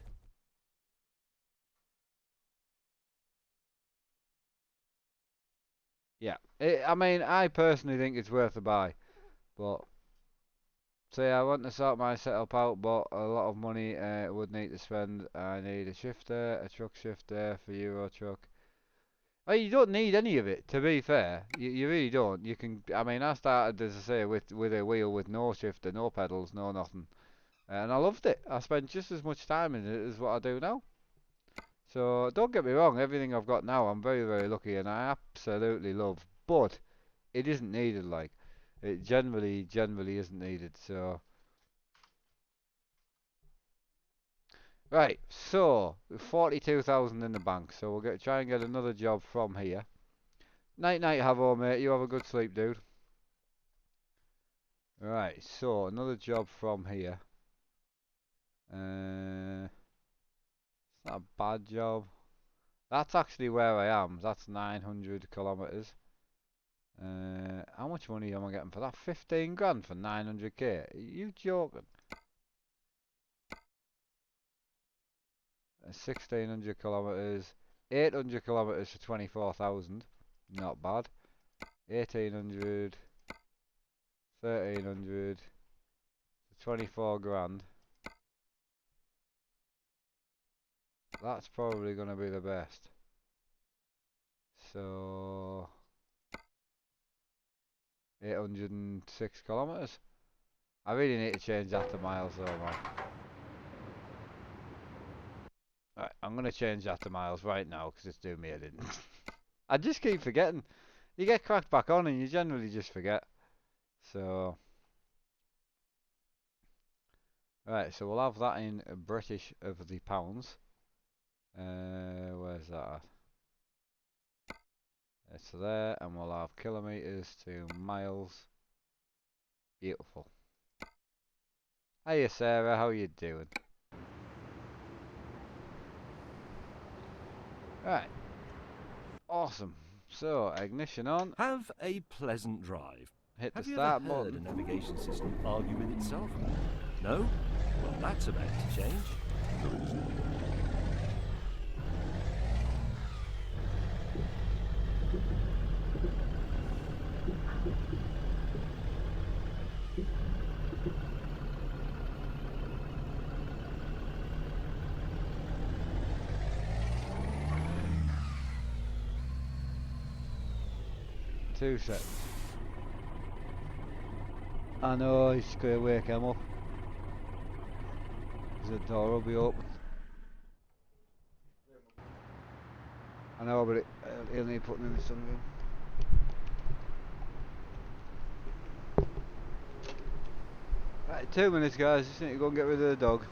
Speaker 1: Yeah. I mean, I personally think it's worth a buy. But, say I want to sort my setup out, but a lot of money would need to spend. I need a shifter, a truck shifter for Euro truck. Oh, you don't need any of it, to be fair. You really don't. You can, I mean, I started, as I say, with a wheel with no shifter, no pedals, no nothing. And I loved it. I spent just as much time in it as what I do now. So, don't get me wrong, everything I've got now, I'm very, very lucky and I absolutely love. But, it isn't needed, like. It generally isn't needed, so... Right, so, 42,000 in the bank, so we'll try and get another job from here. Night night, Havo, mate. You have a good sleep, dude. Right, so another job from here. It's not a bad job. That's actually where I am. That's 900 kilometers. How much money am I getting for that? 15 grand for 900k? Are you joking? 1600 kilometers. 800 kilometers for 24,000. Not bad. 1800. 1300. 24 grand. That's probably going to be the best. So 806 kilometers. I really need to change that to miles though, man. Right, I'm going to change that to miles right now because it's doing me head in. I just keep forgetting. You get cracked back on and you generally just forget. So, right, so we'll have that in British of the pounds. Where's that at? It's there, and we'll have kilometers to miles. Beautiful. Hiya Sarah, how you doing? Right. Awesome. So, ignition on.
Speaker 2: Have a pleasant drive.
Speaker 1: Hit the
Speaker 2: Have you ever
Speaker 1: start
Speaker 2: heard a
Speaker 1: button.
Speaker 2: navigation system argue with itself? No? Well, that's about to change.
Speaker 1: Two seconds. I know, he's going to wake him up. The door will be open. I know, but he'll need putting in the sunroom. Right, 2 minutes guys, just need to go and get rid of the dog.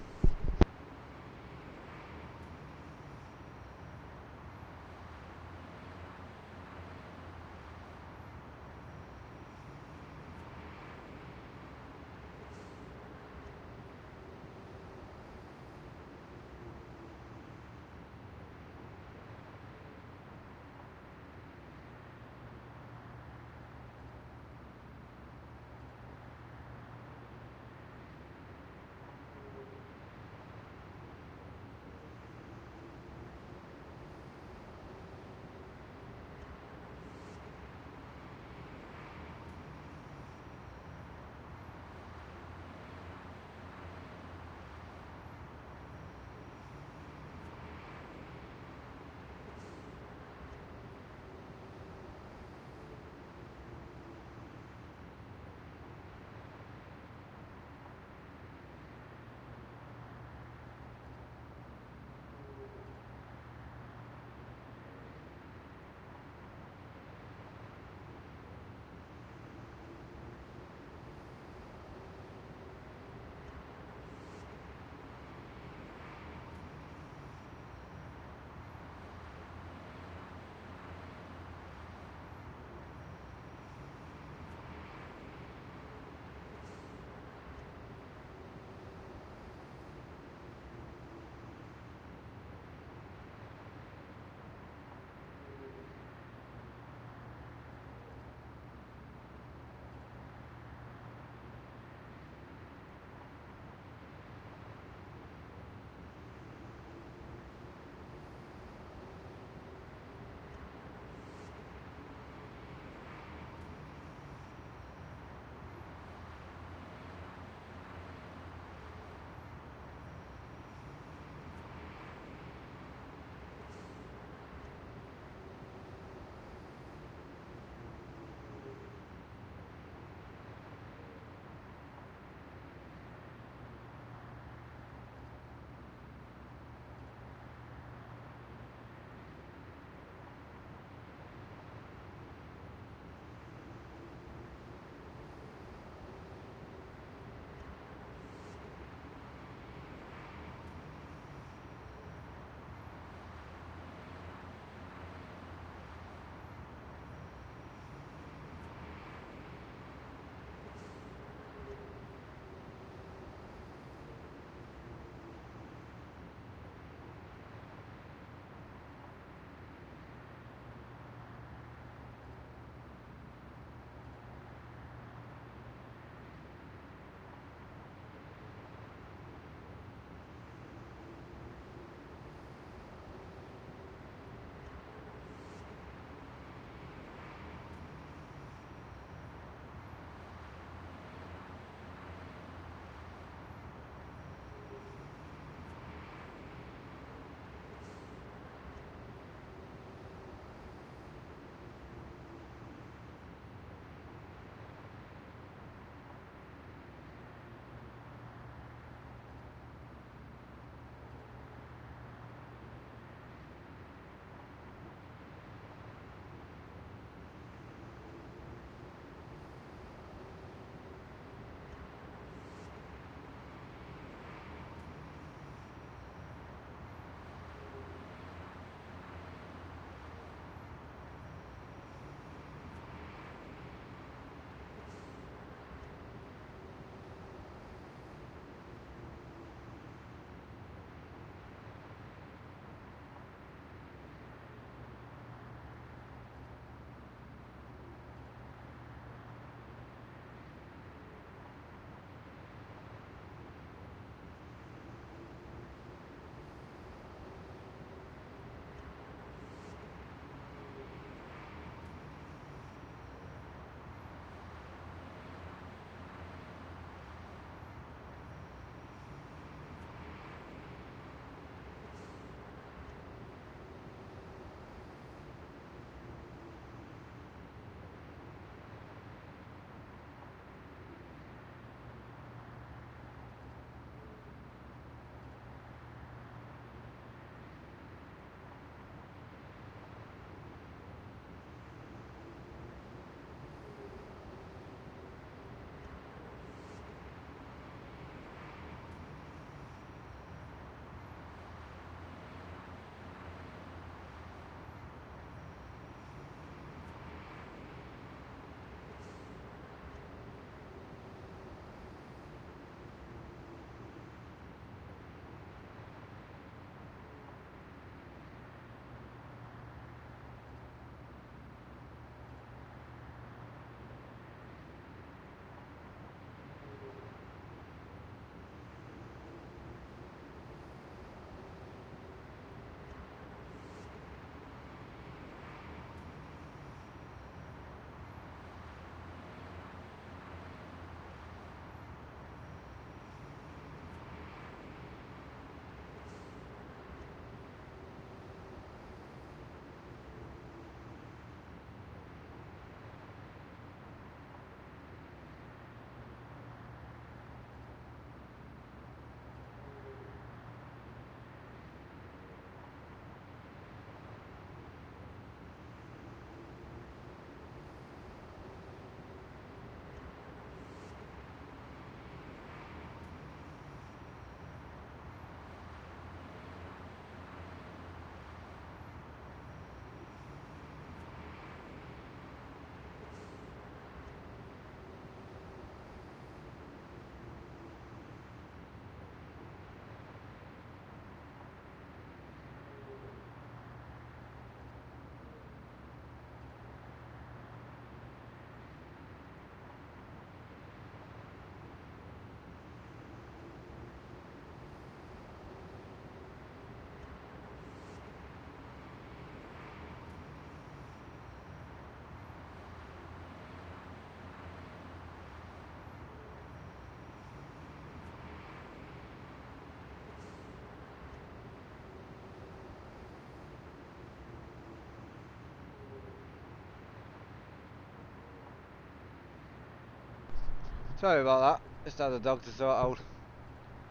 Speaker 1: Sorry about that. Just had a dog to sort out.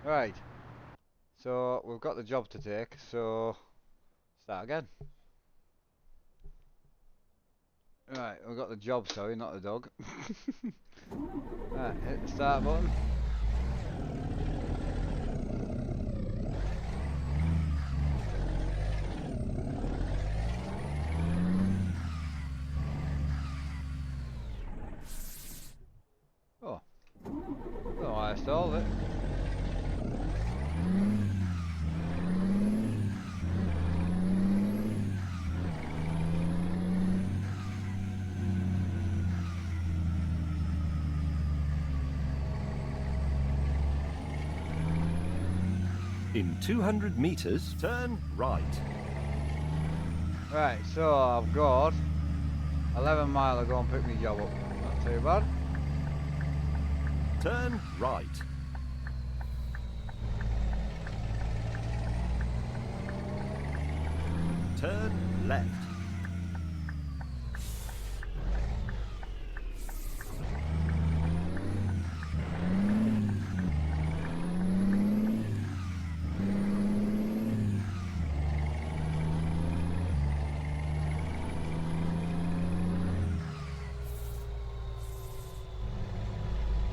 Speaker 1: Right. So we've got the job to take. So start again. Right, we've got the job. Sorry, not the dog. Right, hit the start button. Oh. Oh, I stalled it.
Speaker 2: In 200 meters, turn right.
Speaker 1: Right, so I've got 11 mile to go and pick my job up. Not too bad.
Speaker 2: Turn right. Turn left.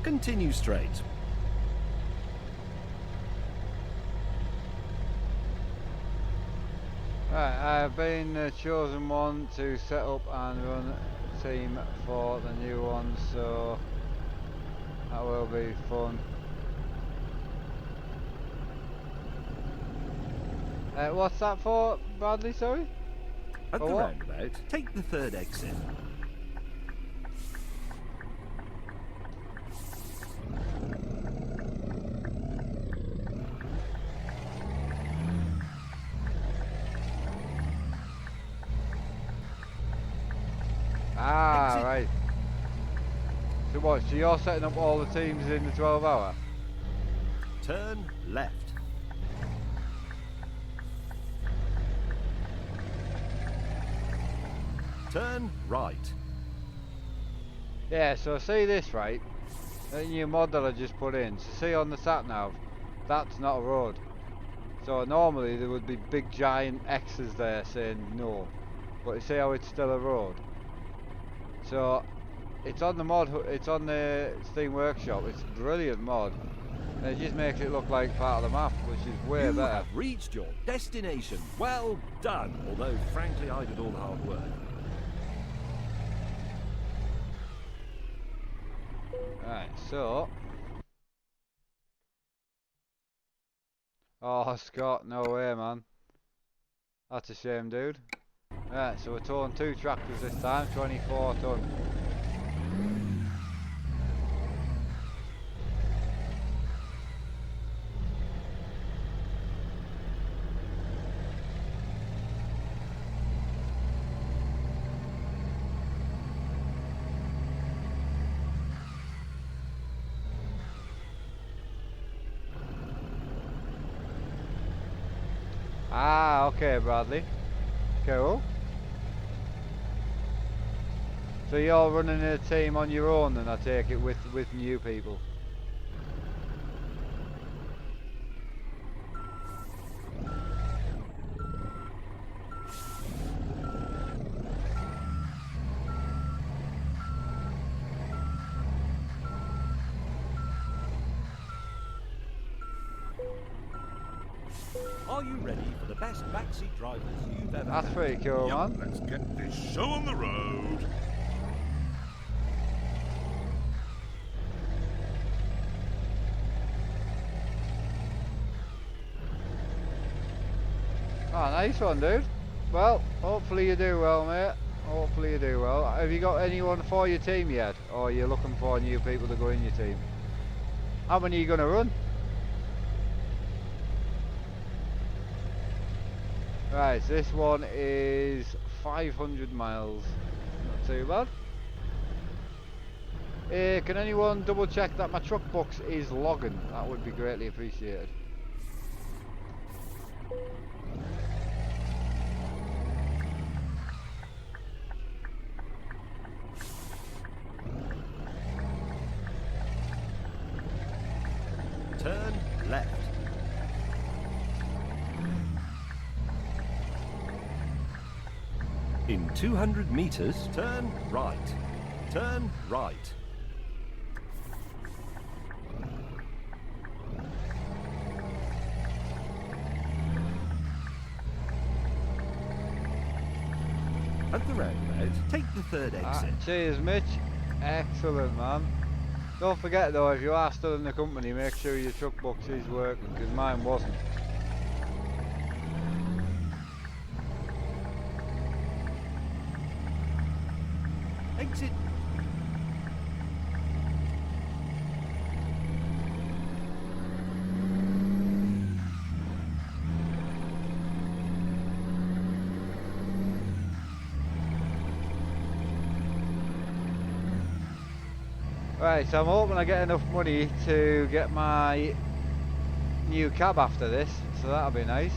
Speaker 2: Continue straight.
Speaker 1: Right, I've been the chosen one to set up and run a team for the new one, so that will be fun. What's that for, Bradley, sorry?
Speaker 2: At
Speaker 1: For
Speaker 2: the
Speaker 1: what?
Speaker 2: roundabout, take the third exit.
Speaker 1: Ah,
Speaker 2: Exit.
Speaker 1: right. So what, so you're setting up all the teams in the 12 hour?
Speaker 2: Turn left. Turn right.
Speaker 1: Yeah, so see this, right? The new mod that I just put in. So see on the sat nav, that's not a road. So normally there would be big giant X's there saying no. But you see how it's still a road? So it's on the mod, it's on the Steam Workshop. It's a brilliant mod. And it just makes it look like part of the map, which is way
Speaker 2: You
Speaker 1: better.
Speaker 2: have reached your destination. Well done. Although, frankly, I did all the hard work.
Speaker 1: Right, so. Oh, Scott, no way, man. That's a shame, dude. Right, so we're towing 2 tractors this time, 24 ton. Ah, okay, Bradley. Cool. So you're running a team on your own then, I take it, with new people.
Speaker 2: Are you ready for the best backseat drivers you've ever
Speaker 1: That's
Speaker 2: had?
Speaker 1: pretty cool,
Speaker 4: Yep,
Speaker 1: man.
Speaker 4: let's get this show on the road.
Speaker 1: Oh, nice one, dude. Well, hopefully you do well, mate. Hopefully you do well. Have you got anyone for your team yet? Or are you looking for new people to go in your team? How many are you going to run? Right, so this one is 500 miles. Not too bad. Can anyone double check that my truck box is logging? That would be greatly appreciated.
Speaker 2: left. In 200 meters, turn right. Turn right. At the roundabout, take the third exit.
Speaker 1: Cheers, Mitch. Excellent, man. Don't forget though, if you are still in the company, make sure your truck box is working, because mine wasn't.
Speaker 2: Exit.
Speaker 1: Right, so I'm hoping I get enough money to get my new cab after this, so that'll be nice.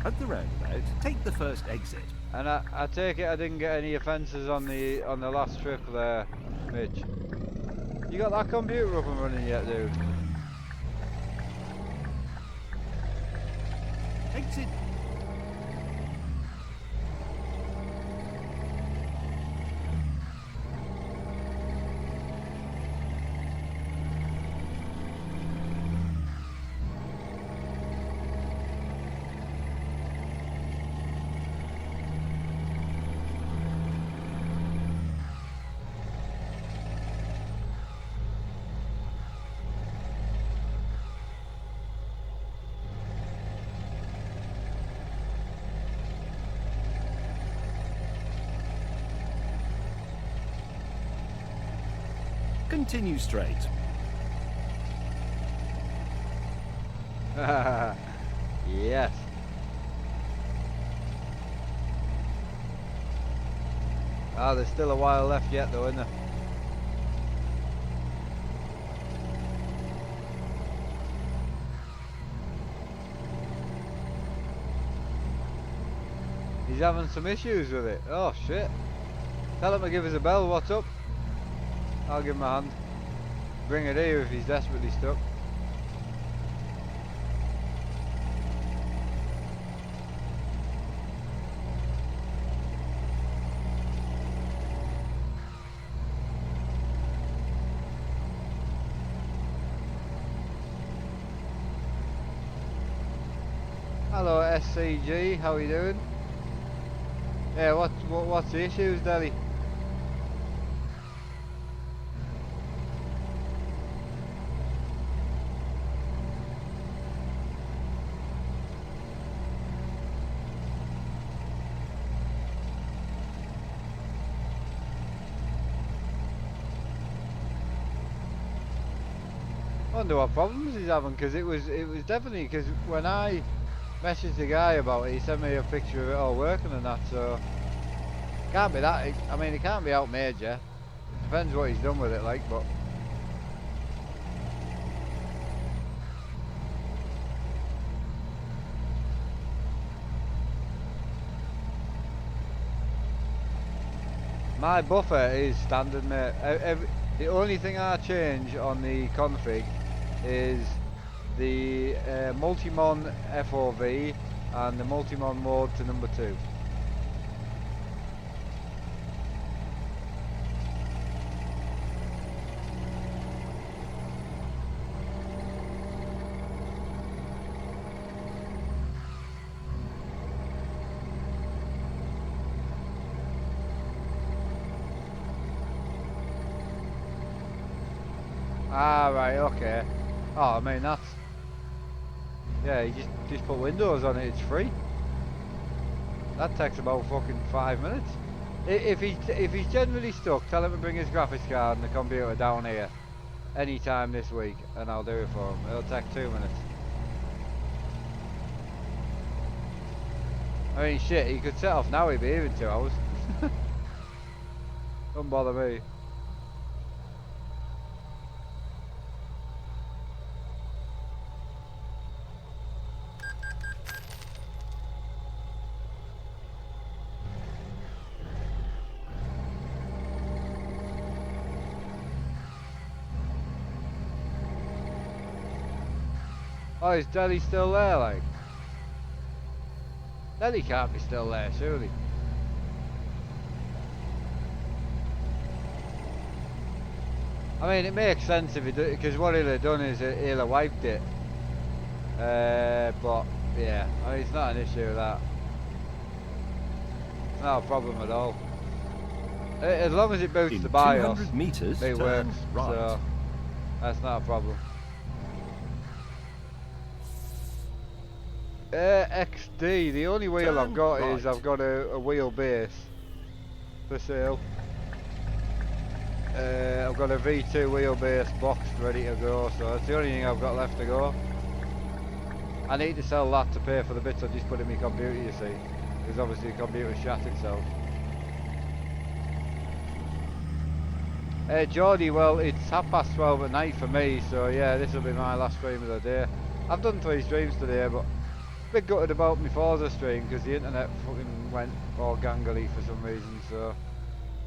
Speaker 2: At the roundabout, take the first exit.
Speaker 1: And I take it I didn't get any offences on the last trip there, Mitch. You got that computer up and running yet, dude?
Speaker 2: Exit. Continue straight.
Speaker 1: Yes. Ah, there's still a while left yet though, isn't there? He's having some issues with it. Oh shit. Tell him to give us a bell, what's up? I'll give him a hand. Bring it here if he's desperately stuck. Hello SCG, how are you doing? Yeah, what's the issues, Daddy? I wonder what problems he's having, because it was definitely, because when I messaged the guy about it, he sent me a picture of it all working and that, so can't be that. I mean, it can't be out major. Depends what he's done with it, like, but my buffer is standard, mate. The only thing I change on the config is the multi-mon FOV and the multi-mon mode to number 2. Ah, right, okay. Oh, I mean, that's... Yeah, you just put Windows on it, it's free. That takes about fucking 5 minutes. If he's generally stuck, tell him to bring his graphics card and the computer down here anytime this week, and I'll do it for him. It'll take 2 minutes. I mean, shit, he could set off now, he'd be here in 2 hours. Don't bother me. Oh, is Daddy still there, like? Daddy can't be still there, surely. I mean, it makes sense if he do, because what he'll have done is he'll have wiped it. But yeah, I mean, it's not an issue with that. It's not a problem at all. As long as it boosts
Speaker 2: In
Speaker 1: the BIOS,
Speaker 2: 200 meters,
Speaker 1: it
Speaker 2: turn
Speaker 1: works.
Speaker 2: right.
Speaker 1: So that's not a problem. XD, the only wheel I've
Speaker 2: Turn
Speaker 1: got
Speaker 2: right.
Speaker 1: is I've got a wheelbase for sale. I've got a V2 wheelbase boxed ready to go, so that's the only thing I've got left to go. I need to sell that to pay for the bits I just put in my computer, you see, because obviously the computer shat itself. Geordie, well, it's 12:30 at night for me, so yeah, this will be my last stream of the day. I've done 3 streams today, but a bit gutted about my Forza stream because the internet fucking went all gangly for some reason, so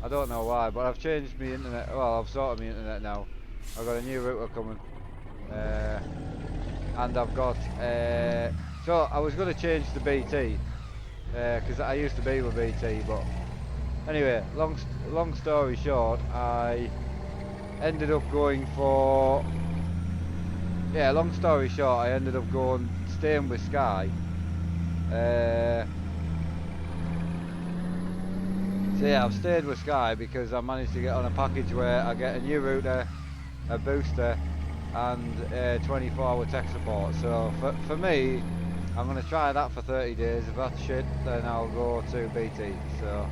Speaker 1: I don't know why, but I've changed my internet. Well, I've sorted my internet now. I've got a new router coming, and I've got so I was going to change to BT because I used to be with BT, but anyway, long story short, I ended up going for long story short, I ended up staying with Sky. So yeah, I've stayed with Sky because I managed to get on a package where I get a new router, a booster, and 24-hour tech support. So for me, I'm going to try that for 30 days. If that's shit, then I'll go to BT. So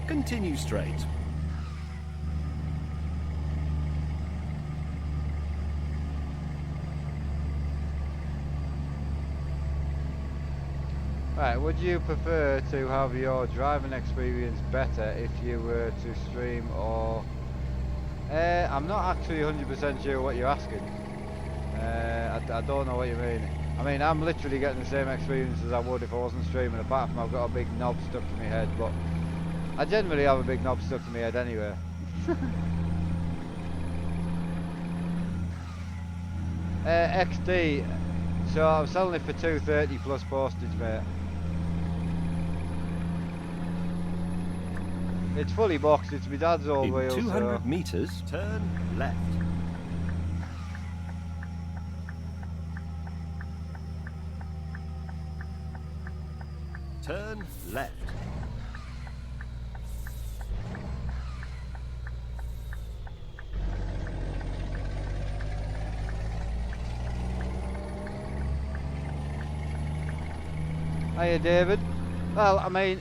Speaker 2: Continue straight.
Speaker 1: right, would you prefer to have your driving experience better if you were to stream or... I'm not actually 100% sure what you're asking. I don't know what you mean. I mean, I'm literally getting the same experience as I would if I wasn't streaming, apart from I've got a big knob stuck to my head, but I generally have a big knob stuck to my head anyway. XD, so I'm selling it for 230 plus postage, mate. It's fully boxed, it's my dad's old
Speaker 2: In
Speaker 1: wheel,
Speaker 2: 200
Speaker 1: so...
Speaker 2: meters, turn left. Turn left.
Speaker 1: Hiya, David. Well, I mean,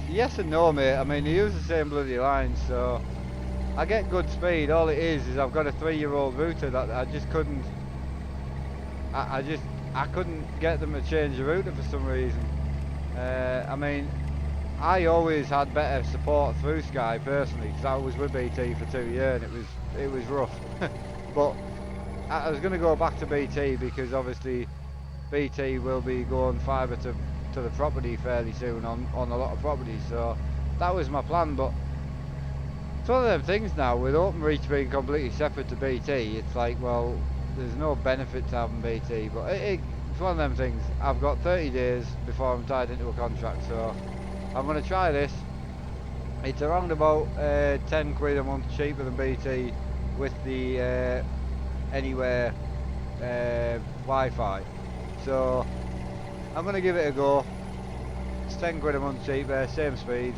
Speaker 1: yes and no, mate. I mean, they use the same bloody lines, so I get good speed. All it is I've got a 3-year-old router that I just couldn't. I couldn't get them to change the router for some reason. I mean, I always had better support through Sky personally because I was with BT for 2 years and it was rough. But I was going to go back to BT because obviously BT will be going fibre to the property fairly soon on a lot of properties, so that was my plan. But it's one of them things now with OpenReach being completely separate to BT. It's like, well, there's no benefit to having BT, but it's one of them things. I've got 30 days before I'm tied into a contract, so I'm going to try this. It's around about 10 quid a month cheaper than BT with the Anywhere Wi-Fi, so I'm going to give it a go. It's 10 quid a month cheaper, same speed,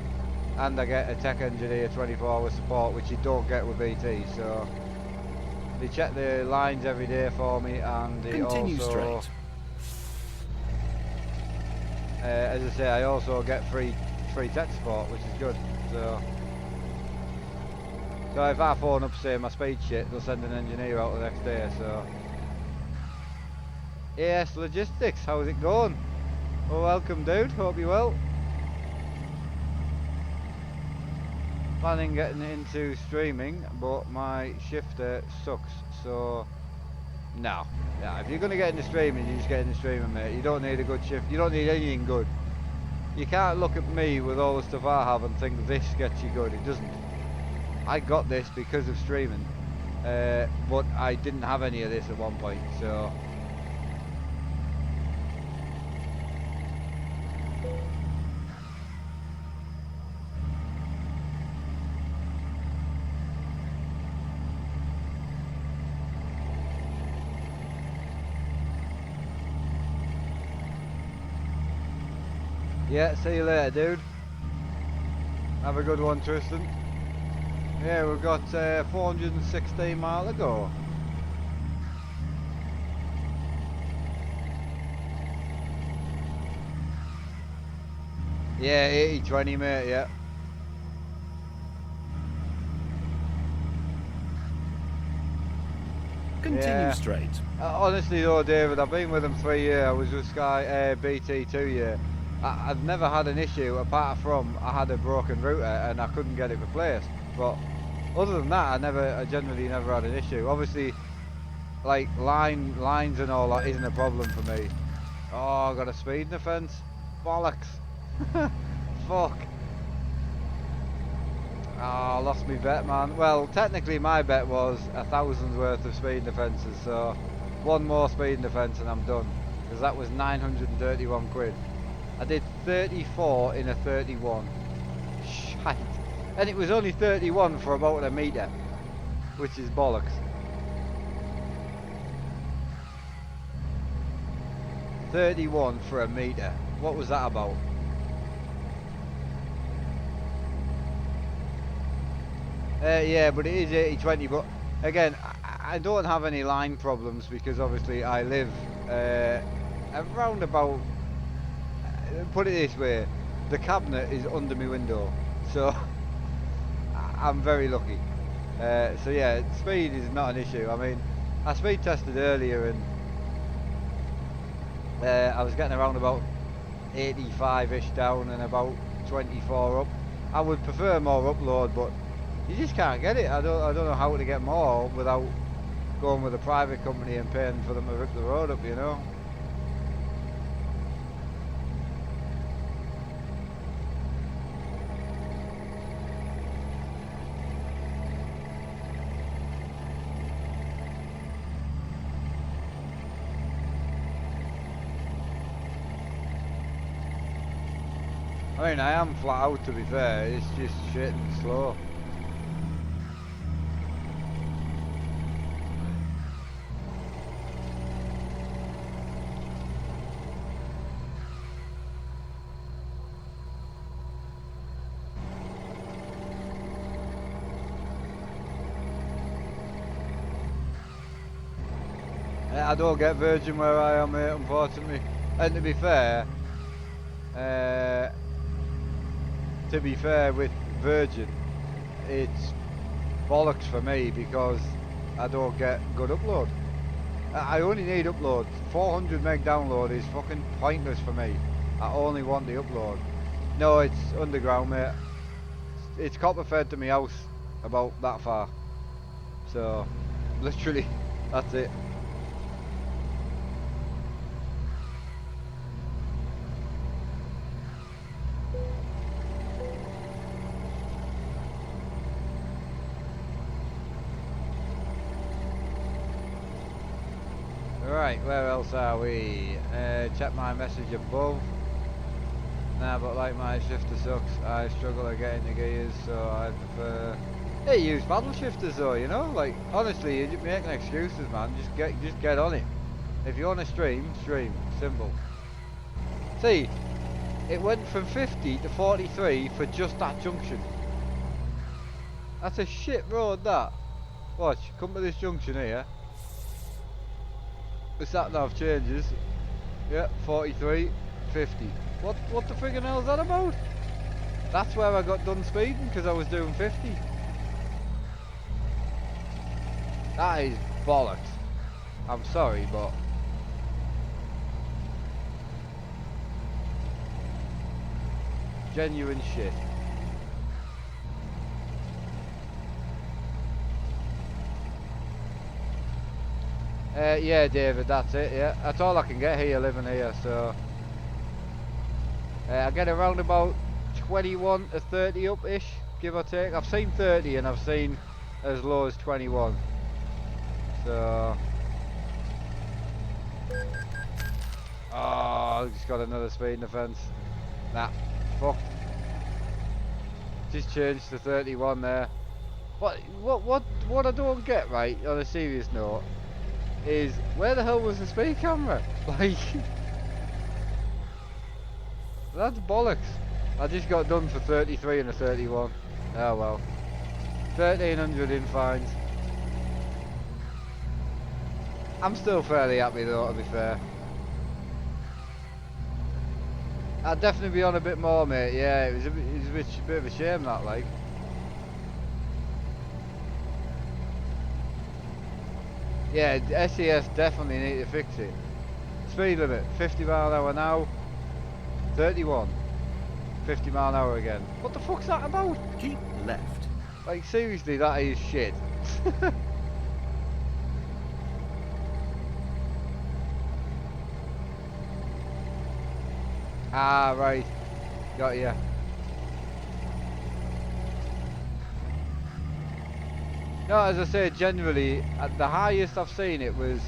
Speaker 1: and I get a tech engineer 24-hour support, which you don't get with BT. So they check the lines every day for me, and they
Speaker 2: Continue
Speaker 1: also
Speaker 2: straight.
Speaker 1: as I say, I also get free tech support, which is good. So if I phone up saying my speed shit, they'll send an engineer out the next day. So AS Logistics, how's it going? Well, welcome, dude. Hope you're well. Planning getting into streaming, but my shifter sucks. So no. Yeah, if you're gonna get into streaming, you just get into streaming, mate. You don't need a good shift. You don't need anything good. You can't look at me with all the stuff I have and think this gets you good. It doesn't. I got this because of streaming. but I didn't have any of this at one point, so. Yeah, see you later, dude. Have a good one, Tristan. Yeah, we've got 416 mile to go. Yeah, 80-20, mate, yeah.
Speaker 2: Continue straight.
Speaker 1: Honestly though, David, I've been with them 3 years. I was with Sky BT 2 years. I've never had an issue apart from I had a broken router and I couldn't get it replaced. But other than that, I generally never had an issue. Obviously, like lines and all that isn't a problem for me. Oh, I got a speeding offence. Bollocks. Fuck. Oh, I lost my bet, man. Well, technically my bet was 1,000's worth of speeding offences, so one more speeding offence and I'm done. Because that was 931 quid. I did 34 in a 31. Shite. And it was only 31 for about a metre, which is bollocks. 31 for a metre. What was that about? Yeah, but it is 80-20, but again, I don't have any line problems because obviously I live around about, put it this way, the cabinet is under my window, so I'm very lucky. So yeah, speed is not an issue. I mean, I speed tested earlier and I was getting around about 85-ish down and about 24 up. I would prefer more upload, but you just can't get it. I don't know how to get more without going with a private company and paying for them to rip the road up, you know. I mean, I am flat out, to be fair. It's just shit and slow. I don't get Virgin where I am, mate, unfortunately. And to be fair with Virgin, it's bollocks for me because I don't get good upload. I only need upload. 400 meg download is fucking pointless for me. I only want the upload. No, it's underground, mate. It's copper fed to my house about that far. So, literally, that's it. Right, where else are we? Check my message above. Nah, but like my shifter sucks, I struggle to get into gears, so I prefer... Hey, use paddle shifters though, you know? Like, honestly, you're just making excuses, man. Just get on it. If you want to stream, stream. Simple. See, it went from 50 to 43 for just that junction. That's a shit road, that. Watch, come to this junction here. The sat nav changes. Yeah, 43, 50. What the friggin' hell is that about? That's where I got done speeding because I was doing 50. That is bollocks. I'm sorry, but genuine shit. Yeah, David, that's it, yeah. That's all I can get here, living here, so... I get around about 21 to 30 up-ish, give or take. I've seen 30 and I've seen as low as 21. So, oh, I just got another speeding offence. Nah, fuck. Just changed to 31 there. What I don't get, right, on a serious note, is where the hell was the speed camera? Like, that's bollocks. I just got done for 33 and a 31. Oh well. 1300 in fines. I'm still fairly happy though, to be fair. I'd definitely be on a bit more, mate. Yeah, it was a bit of a shame that, like. Yeah, SES definitely need to fix it. Speed limit, 50 mile an hour now, 31. 50 mile an hour again. What the fuck's that about?
Speaker 2: Keep left.
Speaker 1: Like, seriously, that is shit. Ah, right. Got ya. No, as I say, generally, the highest I've seen it was...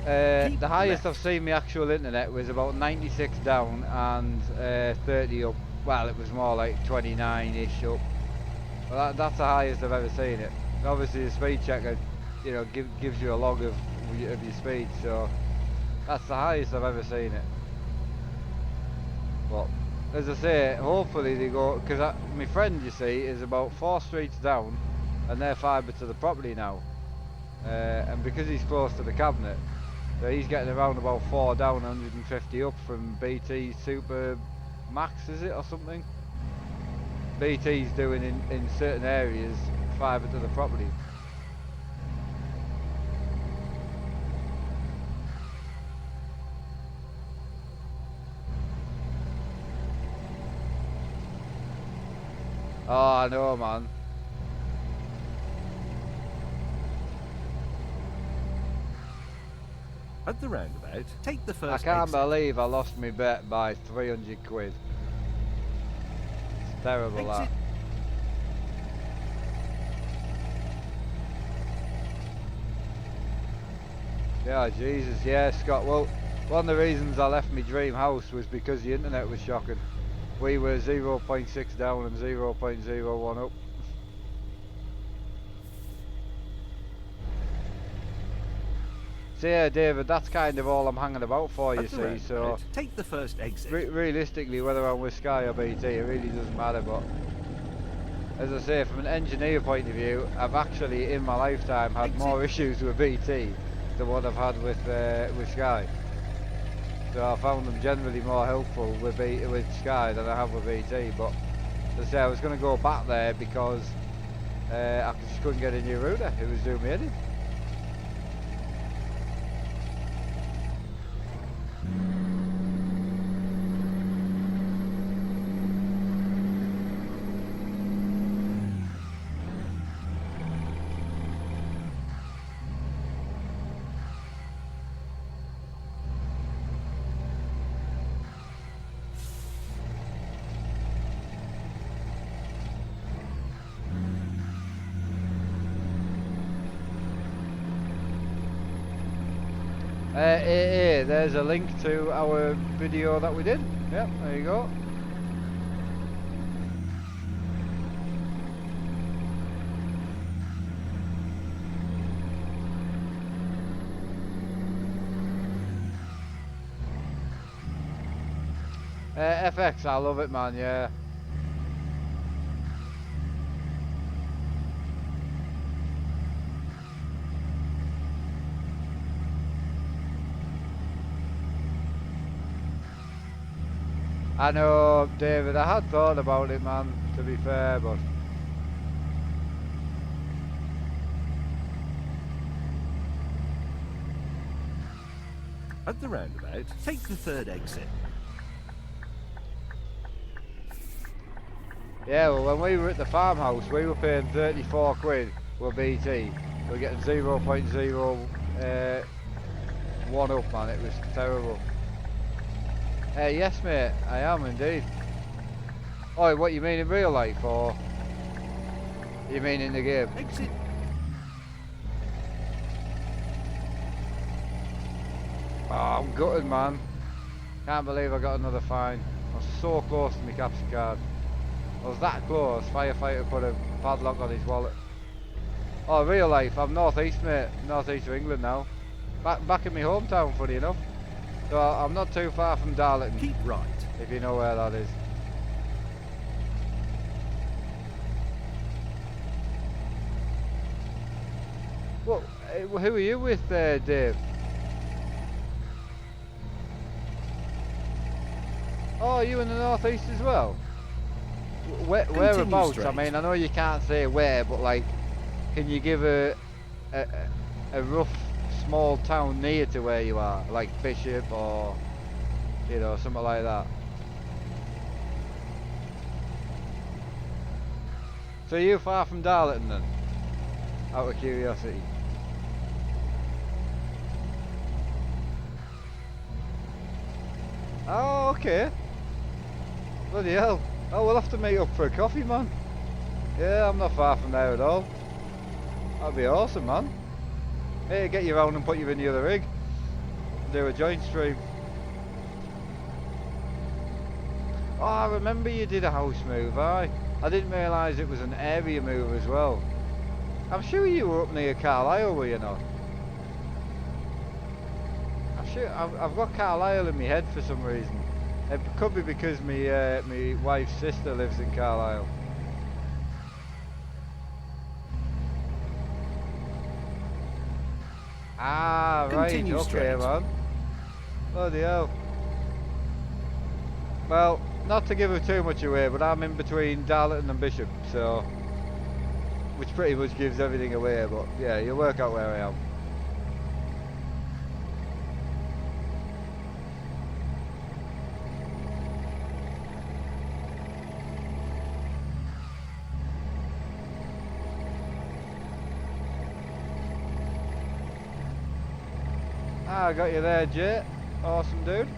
Speaker 1: the highest I've seen my actual internet was about 96 down and 30 up. Well, it was more like 29-ish up. Well, that's the highest I've ever seen it. Obviously, the speed checker, you know, gives you a log of your speed, so that's the highest I've ever seen it. But as I say, hopefully they go, because my friend, you see, is about 4 streets down, and they're fibre to the property now. And because he's close to the cabinet, so he's getting around about 4 down, 150 up from BT Super Max, is it, or something? BT's doing in certain areas fibre to the property. Oh, I know, man.
Speaker 2: At the roundabout, take the first
Speaker 1: I can't
Speaker 2: exit.
Speaker 1: believe I lost my bet by 300 quid. It's terrible, that.
Speaker 2: Exit.
Speaker 1: Yeah, Jesus, yeah, Scott. Well, one of the reasons I left my dream house was because the internet was shocking. We were 0.6 down and 0.01 up. So yeah, David, that's kind of all I'm hanging about for, you
Speaker 2: At the
Speaker 1: see. So
Speaker 2: roundabout, take the first exit.
Speaker 1: realistically, whether I'm with Sky or BT, it really doesn't matter. But as I say, from an engineer point of view, I've actually in my lifetime had more issues with BT than what I've had with Sky. So I found them generally more helpful with Sky than I have with BT. But as I say, I was going to go back there because I just couldn't get a new router. It was doing me in. There's a link to our video that we did. Yep, there you go. FX, I love it, man, yeah. I know, David, I had thought about it, man, to be fair, but...
Speaker 2: At the roundabout, take the third exit.
Speaker 1: Yeah, well, when we were at the farmhouse, we were paying 34 quid with BT. We were getting 0.01 up, man, it was terrible. Yes, mate, I am indeed. Oh, what you mean in real life, or you mean in the game?
Speaker 2: Exit.
Speaker 1: Oh, I'm gutted, man. Can't believe I got another fine. I was so close to my capture card. I was that close. Firefighter put a padlock on his wallet. Oh, real life. I'm northeast, mate. Northeast of England now. Back in my hometown, funny enough. So I'm not too far from Darlington.
Speaker 2: Keep right.
Speaker 1: If you know where that is. Well, who are you with there, Dave? Oh, are you in the northeast as well? Whereabouts? I
Speaker 2: straight.
Speaker 1: mean, I know you can't say where, but like, can you give a rough small town near to where you are, like Bishop or you know something like that? So you far from Darlington then? Out of curiosity. Oh, okay. Bloody hell. Oh, we'll have to meet up for a coffee, man. Yeah, I'm not far from there at all. That'd be awesome, man. Hey, get you round and put you in the other rig. Do a joint stream. Oh, I remember you did a house move, aye. I didn't realise it was an area move as well. I'm sure you were up near Carlisle, were you not? I'm sure I've got Carlisle in my head for some reason. It could be because my wife's sister lives in Carlisle. Ah, right,
Speaker 2: Continue
Speaker 1: okay,
Speaker 2: straight.
Speaker 1: man. Bloody hell. Well, not to give it too much away, but I'm in between Darlington and Bishop, so which pretty much gives everything away. But yeah, you'll work out where I am. Ah, I got you there, Jay. Awesome, dude.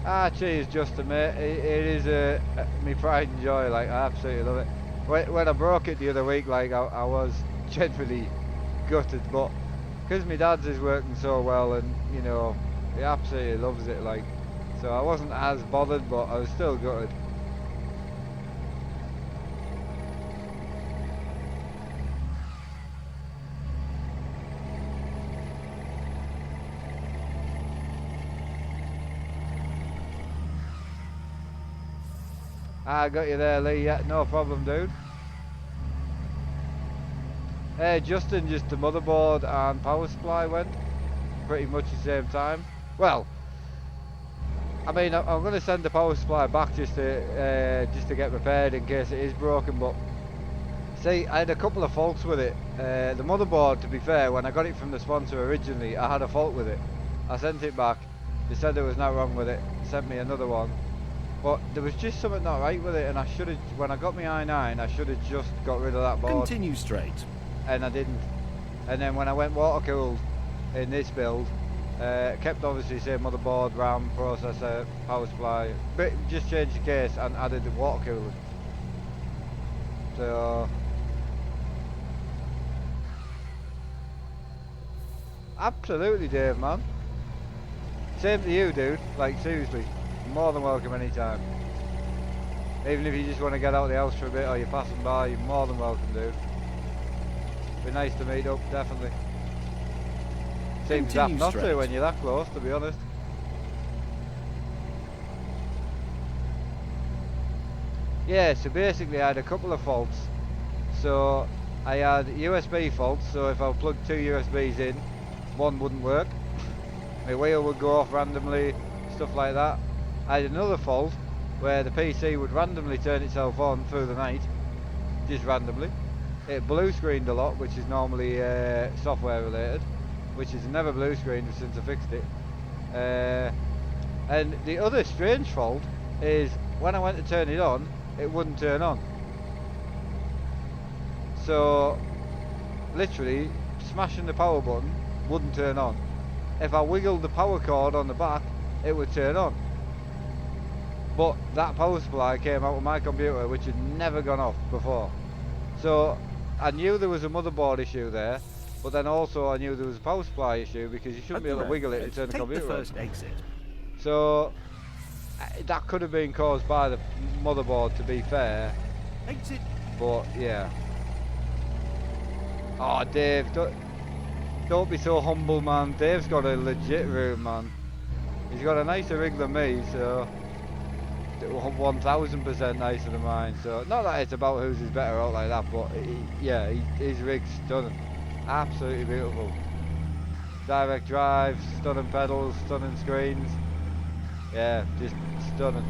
Speaker 1: Ah, cheers, Justin, mate. It is me pride and joy. Like, I absolutely love it. When I broke it the other week, like, I was genuinely gutted, but because my dad's is working so well, and you know, he absolutely loves it. Like, so I wasn't as bothered, but I was still gutted. I got you there, Lee. Yeah, no problem, dude. Hey, Justin, just the motherboard and power supply went pretty much the same time. Well, I mean, I'm going to send the power supply back just to get repaired in case it is broken. But see, I had a couple of faults with it. The motherboard, to be fair, when I got it from the sponsor originally, I had a fault with it. I sent it back. They said there was nothing wrong with it. Sent me another one. But there was just something not right with it, and I should have, when I got my i9, I should have just got rid of that board.
Speaker 2: Continue straight.
Speaker 1: And I didn't. And then when I went water cooled in this build, kept obviously same motherboard, RAM, processor, power supply, but just changed the case and added the water cooler. So absolutely, Dave, man. Same to you, dude. Like, seriously. You're more than welcome anytime. Even if you just want to get out of the house for a bit or you're passing by, you're more than welcome, dude. Be nice to meet up, definitely. Seems daft not to when you're that close, to be honest. Yeah, so basically I had a couple of faults. So I had USB faults, so if I plugged two USBs in, one wouldn't work. My wheel would go off randomly, stuff like that. I had another fault where the PC would randomly turn itself on through the night, just randomly. It blue screened a lot, which is normally software related, which is never blue screened since I fixed it. And the other strange fault is when I went to turn it on, it wouldn't turn on. So literally smashing the power button wouldn't turn on. If I wiggled the power cord on the back, it would turn on. But that power supply came out of my computer, which had never gone off before. So I knew there was a motherboard issue there, but then also I knew there was a power supply issue because you shouldn't
Speaker 2: At
Speaker 1: be
Speaker 2: the
Speaker 1: able to wiggle it to
Speaker 2: roundabout,
Speaker 1: turn the
Speaker 2: take the
Speaker 1: computer on.
Speaker 2: first exit.
Speaker 1: So that could have been caused by the motherboard, to be fair.
Speaker 2: Exit.
Speaker 1: But yeah. Oh, Dave, don't be so humble, man. Dave's got a legit room, man. He's got a nicer rig than me, so 1000% nicer than mine. So not that it's about whose is better out like that, but yeah, his rig's stunning, absolutely beautiful. Direct drive, stunning pedals, stunning screens. Yeah, just stunning.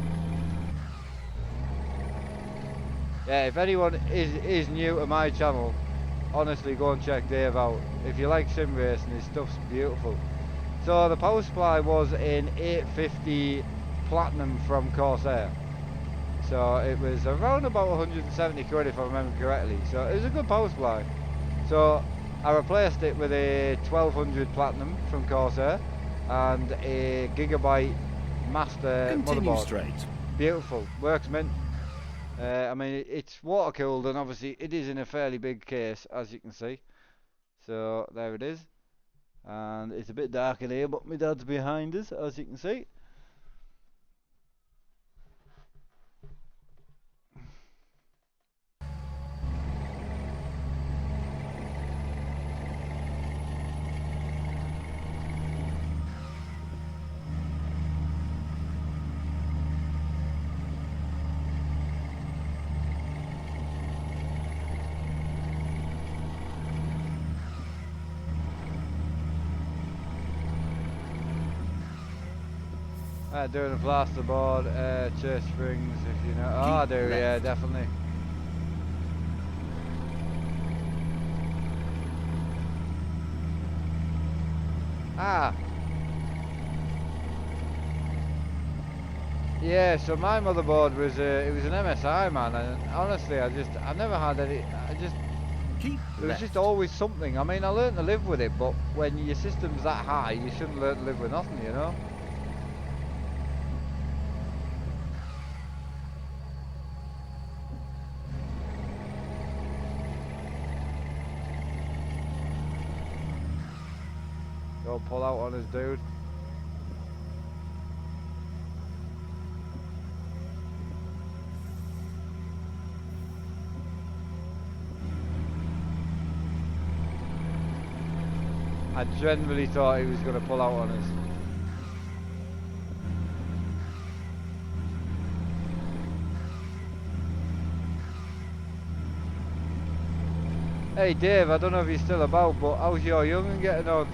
Speaker 1: Yeah, if anyone is new to my channel, honestly go and check Dave out. If you like sim racing, his stuff's beautiful. So the power supply was in 850 platinum from Corsair. So it was around about 170 quid if I remember correctly. So it was a good power supply. So I replaced it with a 1200 platinum from Corsair and a gigabyte master
Speaker 2: Continue
Speaker 1: motherboard.
Speaker 2: straight.
Speaker 1: Beautiful, works mint. I mean it's water cooled and obviously it is in a fairly big case, as you can see. So there it is. And it's a bit dark in here, but my dad's behind us, as you can see. Doing a plasterboard, chest springs, if you know. Oh, I do,
Speaker 2: left.
Speaker 1: yeah, definitely. Ah. Yeah, so my motherboard was it was an MSI, man, and honestly, I never had any.
Speaker 2: Keep
Speaker 1: It was
Speaker 2: left.
Speaker 1: just always something. I mean, I learned to live with it, but when your system's that high, you shouldn't learn to live with nothing, you know. Don't pull out on us, dude. I genuinely thought he was going to pull out on us. Hey Dave, I don't know if you're still about, but how's your young'un getting on?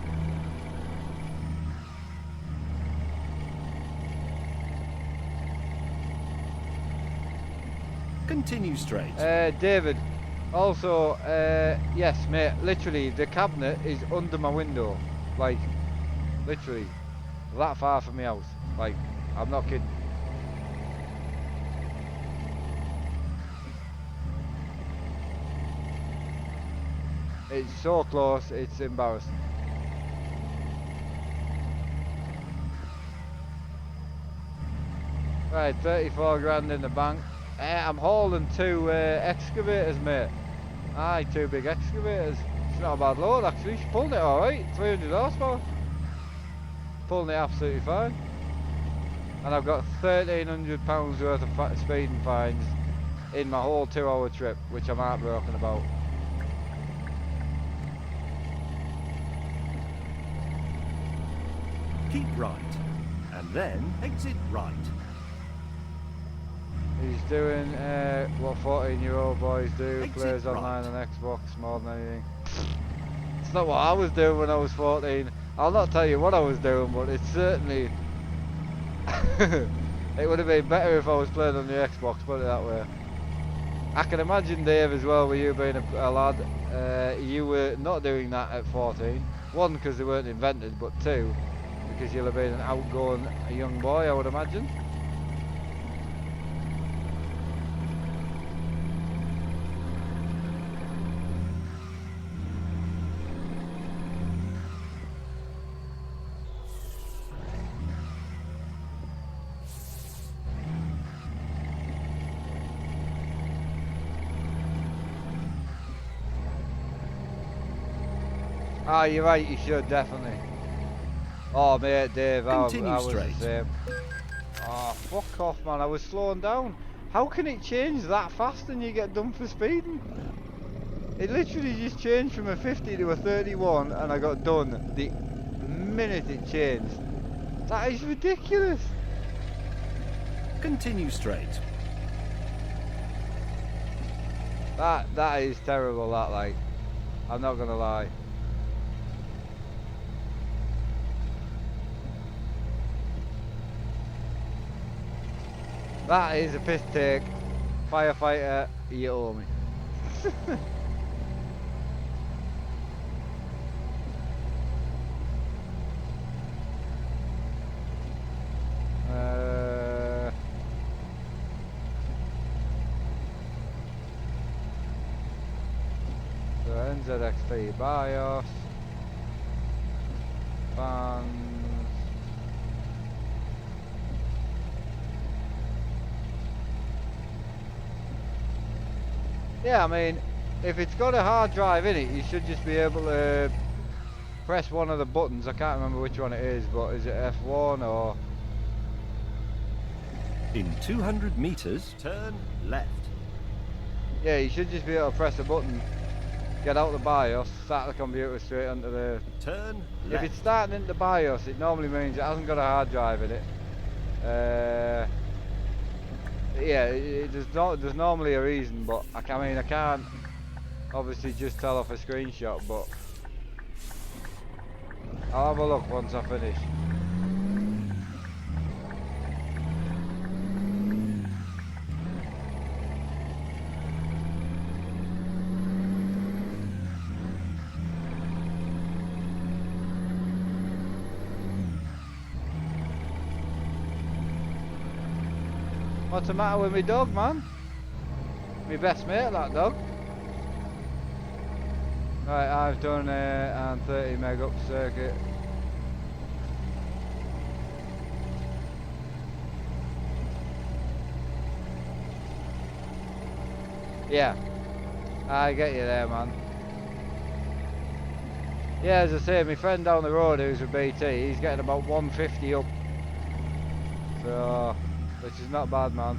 Speaker 2: Continue straight.
Speaker 1: David, also, yes mate, literally the cabinet is under my window. Like, literally, that far from my house. Like, I'm not kidding. It's so close, it's embarrassing. Right, 34 grand in the bank. I'm hauling two excavators, mate. Aye, two big excavators. It's not a bad load actually. She's pulling it alright, 300 horsepower. Pulling it absolutely fine. And I've got £1,300 worth of speeding fines in my whole 2-hour trip, which I'm heartbroken about.
Speaker 2: Keep right. And then exit right.
Speaker 1: He's doing what 14-year-old boys do,
Speaker 2: Exit
Speaker 1: plays
Speaker 2: right.
Speaker 1: online on Xbox more than anything. It's not what I was doing when I was 14. I'll not tell you what I was doing, but it's certainly... it would have been better if I was playing on the Xbox, put it that way. I can imagine, Dave, as well, with you being a lad, you were not doing that at 14. One, because they weren't invented, but two, because you'll have been an outgoing young boy, I would imagine. Ah, you're right, you should, definitely. Oh, mate, Dave,
Speaker 2: Continue
Speaker 1: I was the
Speaker 2: straight.
Speaker 1: same. Oh, fuck off, man, I was slowing down. How can it change that fast and you get done for speeding? It literally just changed from a 50 to a 31 and I got done the minute it changed. That is ridiculous.
Speaker 2: Continue straight.
Speaker 1: That is terrible, that, like. I'm not gonna lie. That is a piss take. Firefighter, you owe me. So NZXT BIOS. Fans. Yeah, I mean, if it's got a hard drive in it, you should just be able to press one of the buttons. I can't remember which one it is, but is it F1 or...
Speaker 2: In 200 meters, turn left.
Speaker 1: Yeah, you should just be able to press a button, get out the BIOS, start the computer straight onto the...
Speaker 2: Turn
Speaker 1: If
Speaker 2: left.
Speaker 1: it's starting into BIOS, it normally means it hasn't got a hard drive in it. Yeah, there's normally a reason, but I mean I can't obviously just tell off a screenshot, but I'll have a look once I finish. What's the matter with my dog, man? My best mate, that dog. Right, I've done a 30 meg up circuit. Yeah, I get you there, man. Yeah, as I say, my friend down the road who's with BT, he's getting about 150 up. So, which is not bad, man.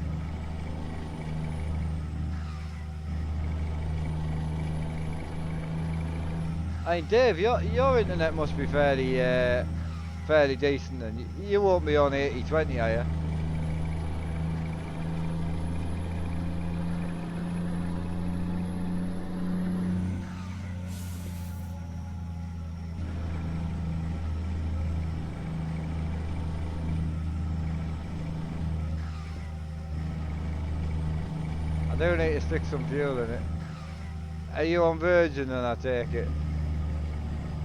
Speaker 1: I mean, Dave, your internet must be fairly decent then. You won't be on 80/20, are you? I do need to stick some fuel in it. Are you on Virgin then, I take it?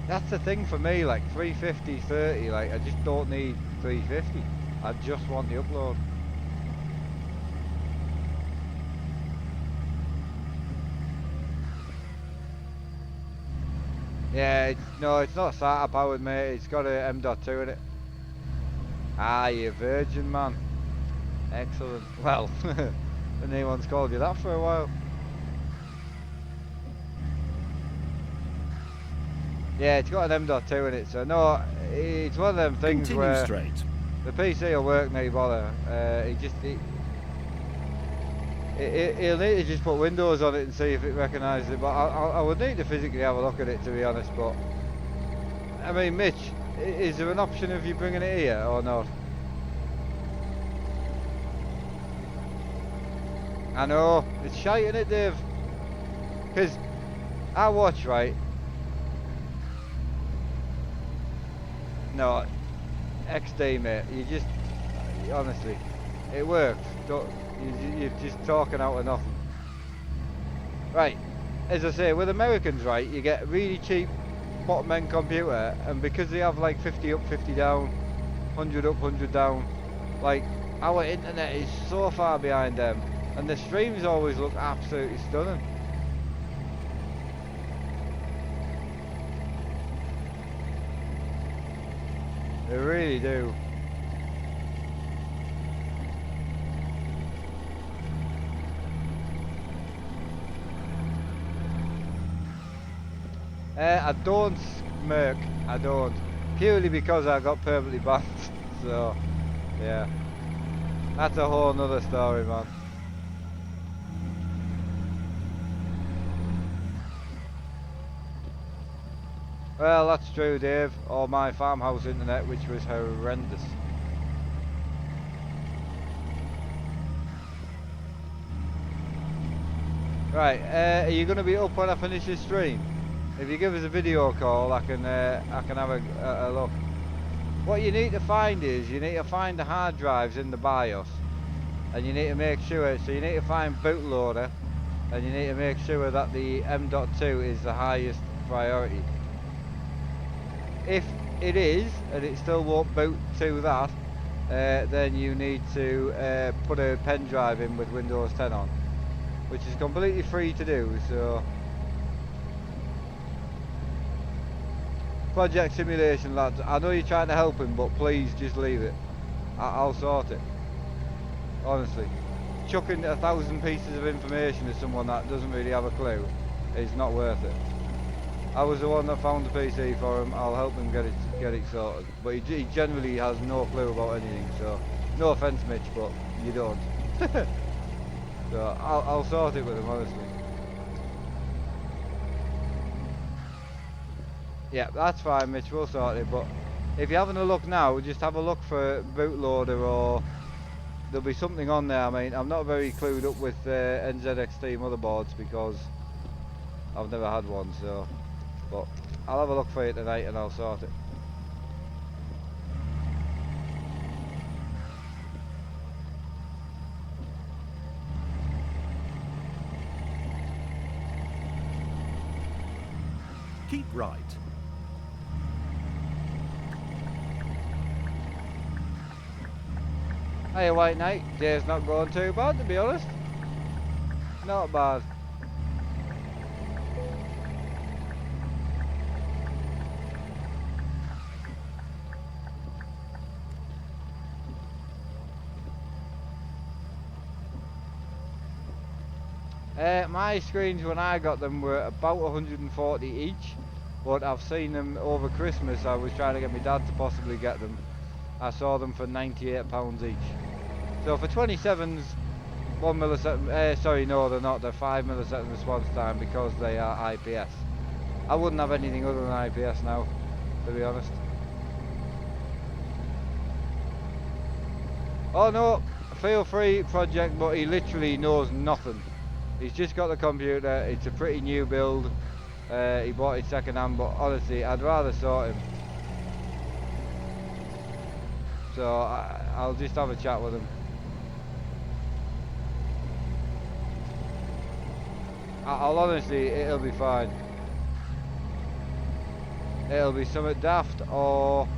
Speaker 1: That's the thing for me, like 350, 30, like I just don't need 350. I just want the upload. Yeah, it's not SATA powered, mate. It's got a M.2 in it. Ah, you Virgin, man. Excellent. Well, and anyone's called you that for a while. Yeah, it's got an M.2 in it, so no, it's one of them things
Speaker 2: Continue
Speaker 1: where
Speaker 2: straight.
Speaker 1: the PC will work, no bother. He'll need to just put Windows on it and see if it recognises it, but I would need to physically have a look at it, to be honest. But I mean, Mitch, is there an option of you bringing it here or not? I know, it's shite, isn't it, Dave? Because I watch, right? No, XD, mate. You just, honestly, it works. You're just talking out of nothing. Right, as I say, with Americans, right, you get a really cheap bottom end computer, and because they have like 50 up, 50 down, 100 up, 100 down, like our internet is so far behind them, and the streams always look absolutely stunning. They really do. I don't Merc, I don't. Purely because I got permanently banned. So, yeah. That's a whole nother story, man. Well, that's true, Dave. Or my farmhouse internet, which was horrendous. Right, are you going to be up when I finish this stream? If you give us a video call, I can have a look. What you need to find is, you need to find the hard drives in the BIOS. And you need to make sure, so you need to find bootloader. And you need to make sure that the M.2 is the highest priority. If it is, and it still won't boot to that, then you need to put a pen drive in with Windows 10 on. Which is completely free to do, so... Project simulation, lads. I know you're trying to help him, but please just leave it. I'll sort it. Honestly. Chucking 1,000 pieces of information to someone that doesn't really have a clue is not worth it. I was the one that found the PC for him. I'll help him get it sorted. But he generally has no clue about anything, so... No offence, Mitch, but you don't. So I'll sort it with him, honestly. Yeah, that's fine, Mitch, we'll sort it, but if you're having a look now, just have a look for bootloader, or there'll be something on there. I mean, I'm not very clued up with NZXT motherboards because I've never had one, so, but I'll have a look for you tonight and I'll sort it.
Speaker 2: Keep right.
Speaker 1: Hey, White Knight, day's not going too bad, to be honest. Not bad. My screens when I got them were about 140 each, but I've seen them over Christmas. I was trying to get my dad to possibly get them. I saw them for £98 each. So for 27s, 1 millisecond, sorry, no, they're not, they're 5 millisecond response time because they are IPS. I wouldn't have anything other than IPS now, to be honest. Oh no, feel free, Project, but he literally knows nothing. He's just got the computer, it's a pretty new build, he bought it second hand, but honestly, I'd rather sort him. So I'll just have a chat with him. I'll honestly, it'll be fine. It'll be something daft, or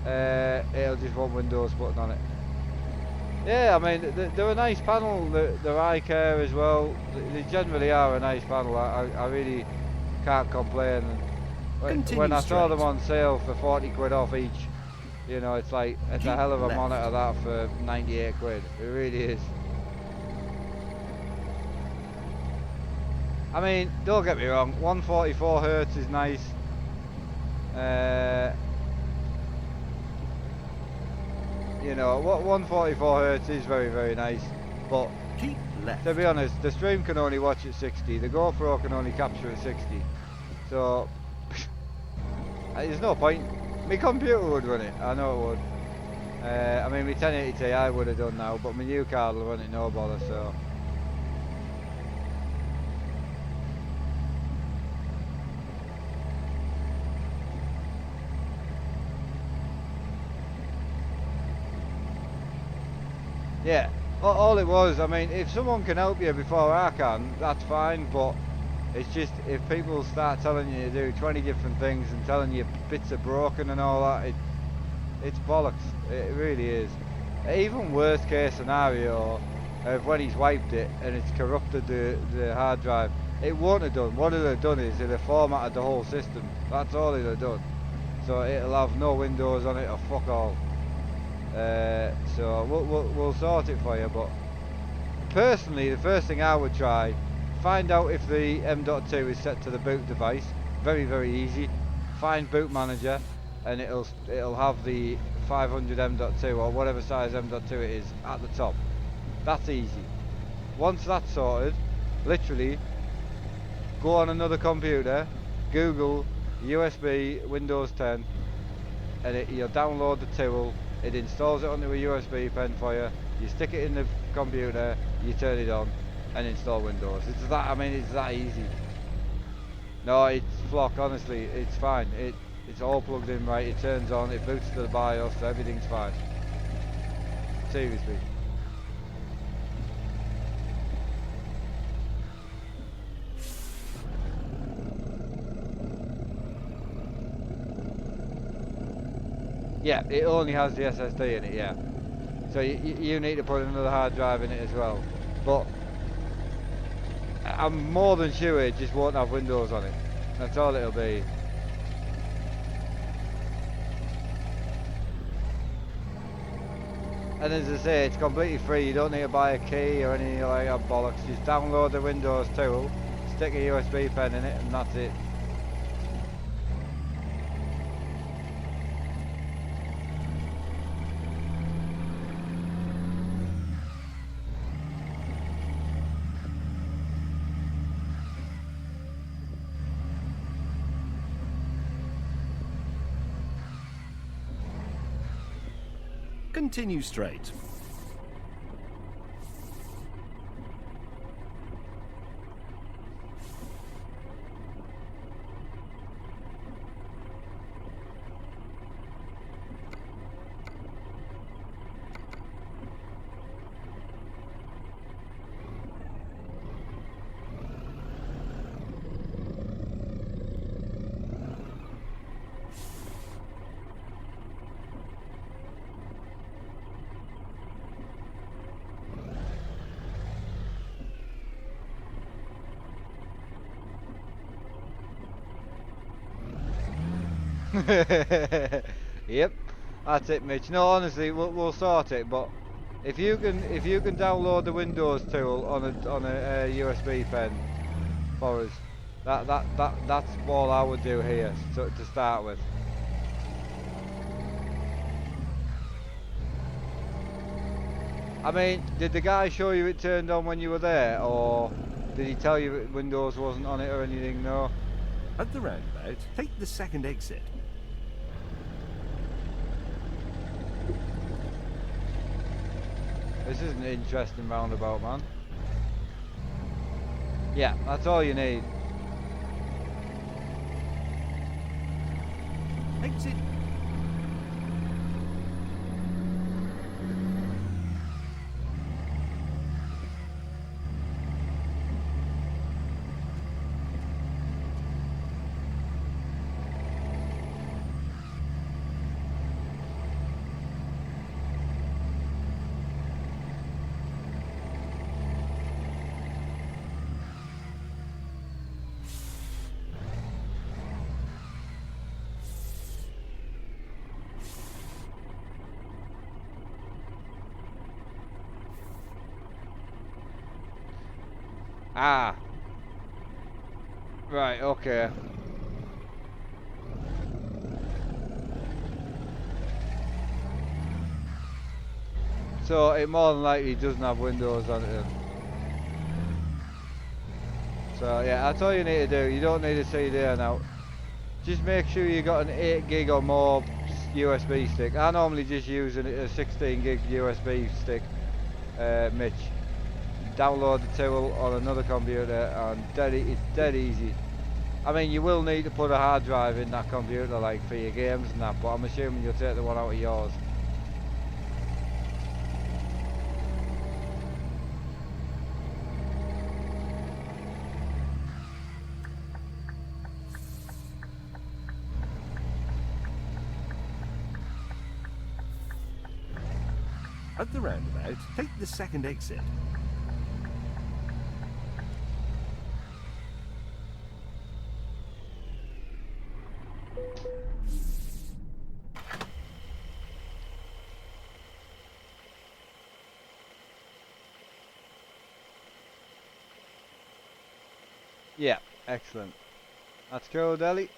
Speaker 1: it'll just want Windows putting on it. Yeah, I mean, they're a nice panel, they're iCare as well. They generally are a nice panel, I really can't complain. When I saw them on sale for 40 quid off each, you know, it's like, it's a hell of a monitor that for 98 quid, it really is. I mean, don't get me wrong, 144 Hz is nice. You know, 144 Hz is very, very nice, but
Speaker 2: Keep left.
Speaker 1: to be honest, the stream can only watch at 60, the GoPro can only capture at 60, so there's no point. My computer would run it, I know it would. I mean, my 1080 Ti would have done now, but my new card will run it no bother, so. Yeah, all it was, I mean, if someone can help you before I can, that's fine, but it's just, if people start telling you to do 20 different things and telling you bits are broken and all that, it's bollocks, it really is. Even worst case scenario of when he's wiped it and it's corrupted the hard drive, it won't have done. What it'll have done is it'll have formatted the whole system, that's all it'll have done. So it'll have no Windows on it or fuck all. So we'll sort it for you, but personally the first thing I would try, find out if the M.2 is set to the boot device, very, very easy. find boot manager, and it'll have the 500 M.2 or whatever size M.2 it is at the top. That's easy. Once that's sorted, literally go on another computer, Google USB Windows 10, and you'll download the tool. It installs it onto a USB pen for you. You stick it in the computer, you turn it on, and install Windows. It's that. I mean, it's that easy. No, it's flock. Honestly, it's fine. It's all plugged in right. It turns on. It boots to the BIOS. So everything's fine. Seriously. Yeah, it only has the SSD in it, yeah. So you need to put another hard drive in it as well. But I'm more than sure it just won't have Windows on it. That's all it'll be. And as I say, it's completely free. You don't need to buy a key or anything like that bollocks. Just download the Windows tool, stick a USB pen in it, and that's it.
Speaker 2: Continue straight.
Speaker 1: Yep, that's it, Mitch. No, honestly, we'll sort it. But if you can download the Windows tool on a USB pen for us, that's all I would do here to start with. I mean, did the guy show you it turned on when you were there, or did he tell you that Windows wasn't on it or anything? No.
Speaker 2: At the roundabout, take the second exit.
Speaker 1: This is an interesting roundabout, man. Yeah, that's all you need.
Speaker 2: Exit.
Speaker 1: Ah. Right, okay. So it more than likely doesn't have Windows on it then. So yeah, that's all you need to do. You don't need a CD now. Just make sure you got an 8 gig or more USB stick. I normally just use a 16 gig USB stick, Mitch. Download the tool on another computer and it's dead easy. I mean, you will need to put a hard drive in that computer, like for your games and that, but I'm assuming you'll take the one out of yours.
Speaker 2: At the roundabout, take the second exit.
Speaker 1: Yeah, excellent. That's cool, Deli.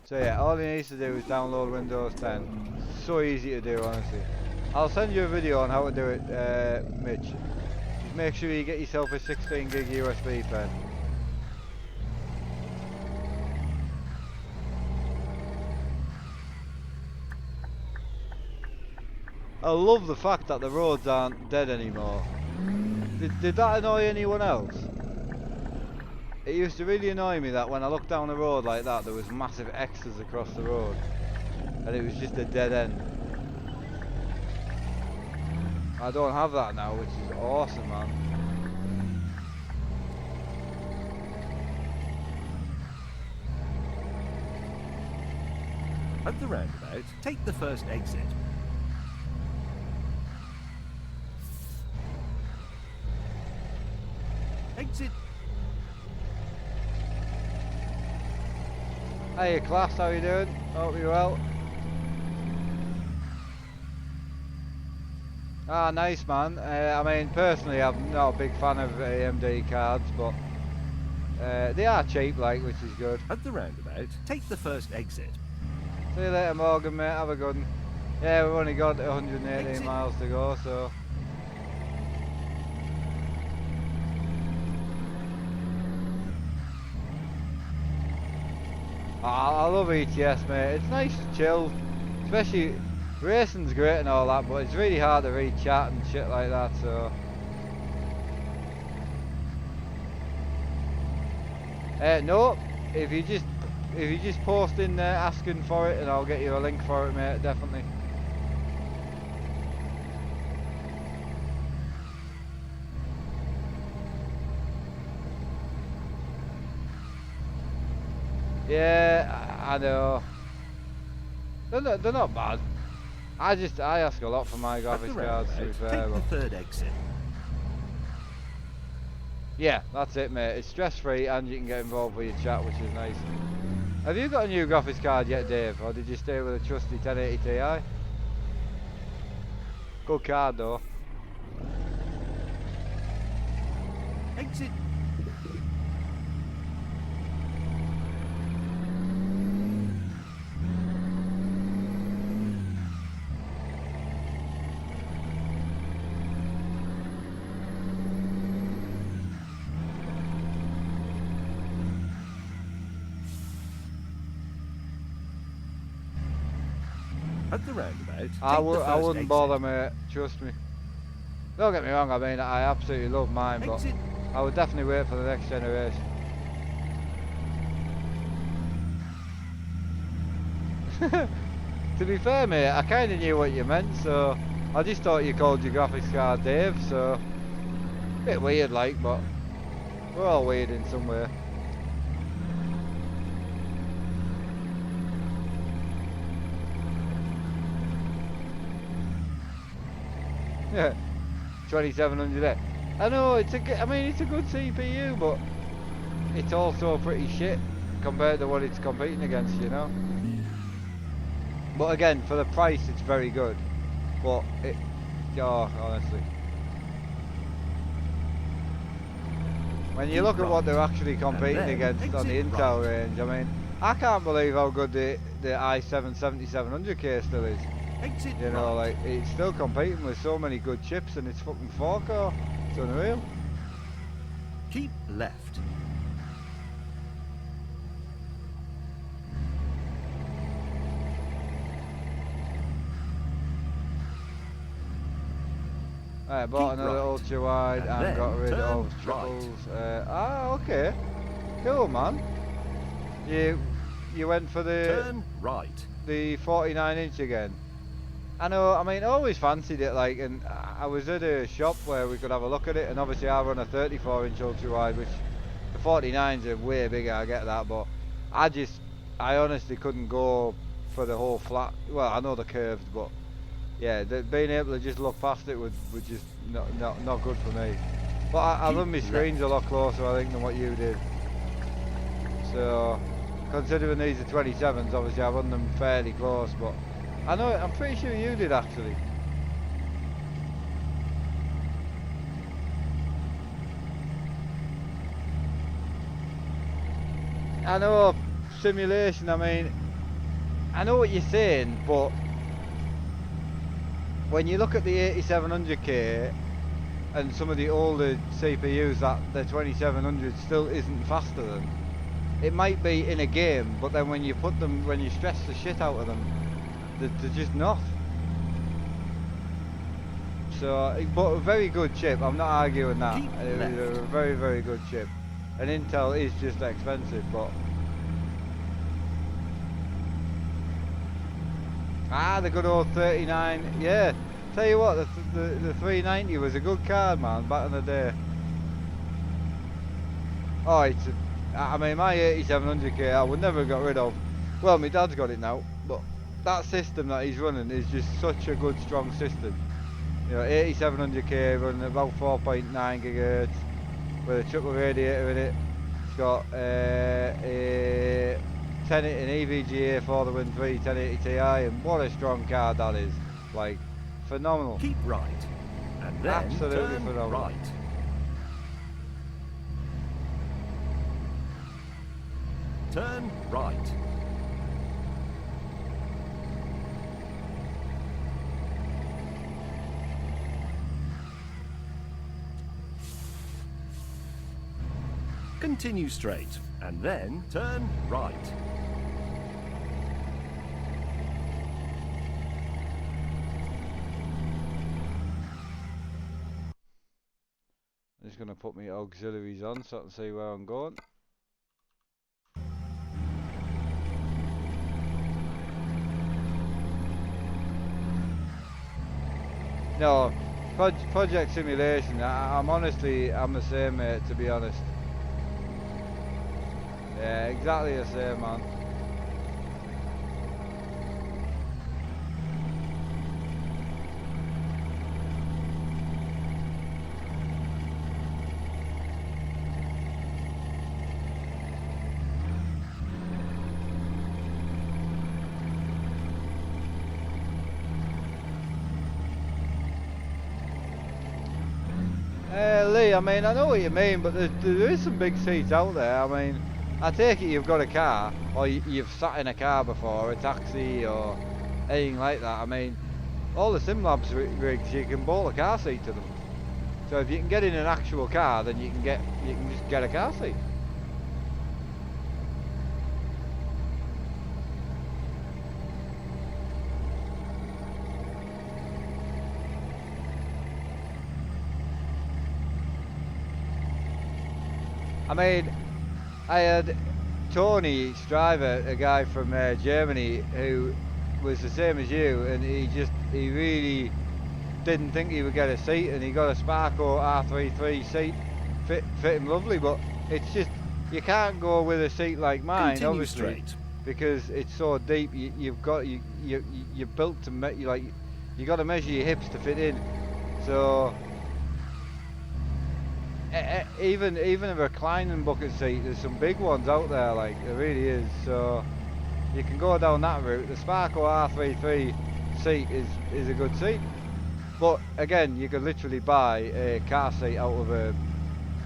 Speaker 1: So yeah, all he needs to do is download Windows 10. So easy to do, honestly. I'll send you a video on how to do it, Mitch. Just make sure you get yourself a 16 gig USB pen. I love the fact that the roads aren't dead anymore. Did that annoy anyone else? It used to really annoy me that when I looked down the road like that, there was massive X's across the road. And it was just a dead end. I don't have that now, which is awesome, man.
Speaker 2: At the roundabout, take the first exit. Exit.
Speaker 1: Hey class, how you doing? Hope you're well. Ah, nice man. I mean, personally, I'm not a big fan of AMD cards, but they are cheap, like, which is good.
Speaker 2: At the roundabout, take the first exit.
Speaker 1: See you later, Morgan, mate. Have a good one. Yeah, we've only got 118
Speaker 2: Exit.
Speaker 1: miles to go, so. I love ETS, mate. It's nice to chill, especially racing's great and all that, but it's really hard to read chat and shit like that. So, no, if you just post in there asking for it, and I'll get you a link for it, mate. Definitely. Yeah, I know. They're not bad. I ask a lot for my
Speaker 2: At the
Speaker 1: graphics cards, to be
Speaker 2: roundabout,
Speaker 1: fair.
Speaker 2: take
Speaker 1: But
Speaker 2: the third exit.
Speaker 1: yeah, that's it, mate. It's stress free and you can get involved with your chat, which is nice. Have you got a new graphics card yet, Dave? Or did you stay with a trusty 1080 Ti? Good card though.
Speaker 2: Exit. At the roundabout,
Speaker 1: I
Speaker 2: take the first
Speaker 1: wouldn't
Speaker 2: exit.
Speaker 1: bother, mate. Trust me. Don't get me wrong. I mean, I absolutely love mine, but
Speaker 2: Exit.
Speaker 1: I would definitely wait for the next generation. To be fair, mate, I kind of knew what you meant, so I just thought you called your graphics card Dave. So bit weird, like, but we're all weird in some way. Yeah, 2700. I know it's I mean it's a good CPU, but it's also pretty shit compared to what it's competing against, you know. But again, for the price, it's very good. But it, oh, honestly, when you look at what they're actually competing
Speaker 2: then
Speaker 1: against on the
Speaker 2: exit
Speaker 1: Intel
Speaker 2: right.
Speaker 1: range, I mean, I can't believe how good the i7 7700K still is.
Speaker 2: Exit.
Speaker 1: You know,
Speaker 2: right.
Speaker 1: like, it's still competing with so many good chips, and it's fucking 4-core. It's unreal.
Speaker 2: Keep left.
Speaker 1: I bought
Speaker 2: Keep
Speaker 1: another
Speaker 2: right.
Speaker 1: ultra wide
Speaker 2: And
Speaker 1: and
Speaker 2: then
Speaker 1: got rid
Speaker 2: turn
Speaker 1: of
Speaker 2: right.
Speaker 1: triples. Okay. Cool, man. You went for
Speaker 2: Turn right.
Speaker 1: the 49-inch again. I know, I mean, I always fancied it, like, and I was at a shop where we could have a look at it, and obviously I run a 34-inch ultra wide, which the 49s are way bigger, I get that, but I honestly couldn't go for the whole flat. Well, I know the curved, but yeah, being able to just look past it would just not good for me. But I run my screens a lot closer, I think, than what you did. So, considering these are 27s, obviously I run them fairly close, but I know, I'm pretty sure you did actually. I know, simulation, I mean, I know what you're saying, but when you look at the 8700K and some of the older CPUs that the 2700 still isn't faster than, it might be in a game, but then when you put them, when you stress the shit out of them, they're just not. So, but a very good chip, I'm not arguing that.
Speaker 2: Keep
Speaker 1: It was a
Speaker 2: left.
Speaker 1: very, very good chip. And Intel is just expensive, but... Ah, the good old 39, yeah. Tell you what, the 390 was a good card, man, back in the day. Oh, it's I mean, my 8700K I would never have got rid of. Well, my dad's got it now, but that system that he's running is just such a good, strong system. You know, 8700K running at about 4.9 gigahertz with a triple radiator in it. It's got a 10 an EVGA for the Win 3 1080 Ti, and what a strong card that is. Like, phenomenal.
Speaker 2: Keep right. And then
Speaker 1: Absolutely
Speaker 2: turn
Speaker 1: phenomenal.
Speaker 2: right. Turn right. Continue straight, and then turn right.
Speaker 1: I'm just going to put my auxiliaries on so I can see where I'm going. No, project simulation, I'm the same, mate, to be honest. Yeah, exactly the same, man. Lee, I mean, I know what you mean, but there is some big seats out there. I mean, I take it you've got a car, or you've sat in a car before, a taxi, or anything like that. I mean, all the SimLabs rigs, you can bolt a car seat to them. So if you can get in an actual car, then you can just get a car seat. I mean, I had Tony Stryver, a guy from Germany, who was the same as you, and he really didn't think he would get a seat, and he got a Sparco R33 seat, fit him lovely, but it's just, you can't go with a seat like mine,
Speaker 2: Continue
Speaker 1: obviously,
Speaker 2: straight.
Speaker 1: because it's so deep. You're built to you got to measure your hips to fit in, so. Even a reclining bucket seat, there's some big ones out there, like, there really is, so you can go down that route. The Sparco R33 seat is a good seat, but again, you could literally buy a car seat out of a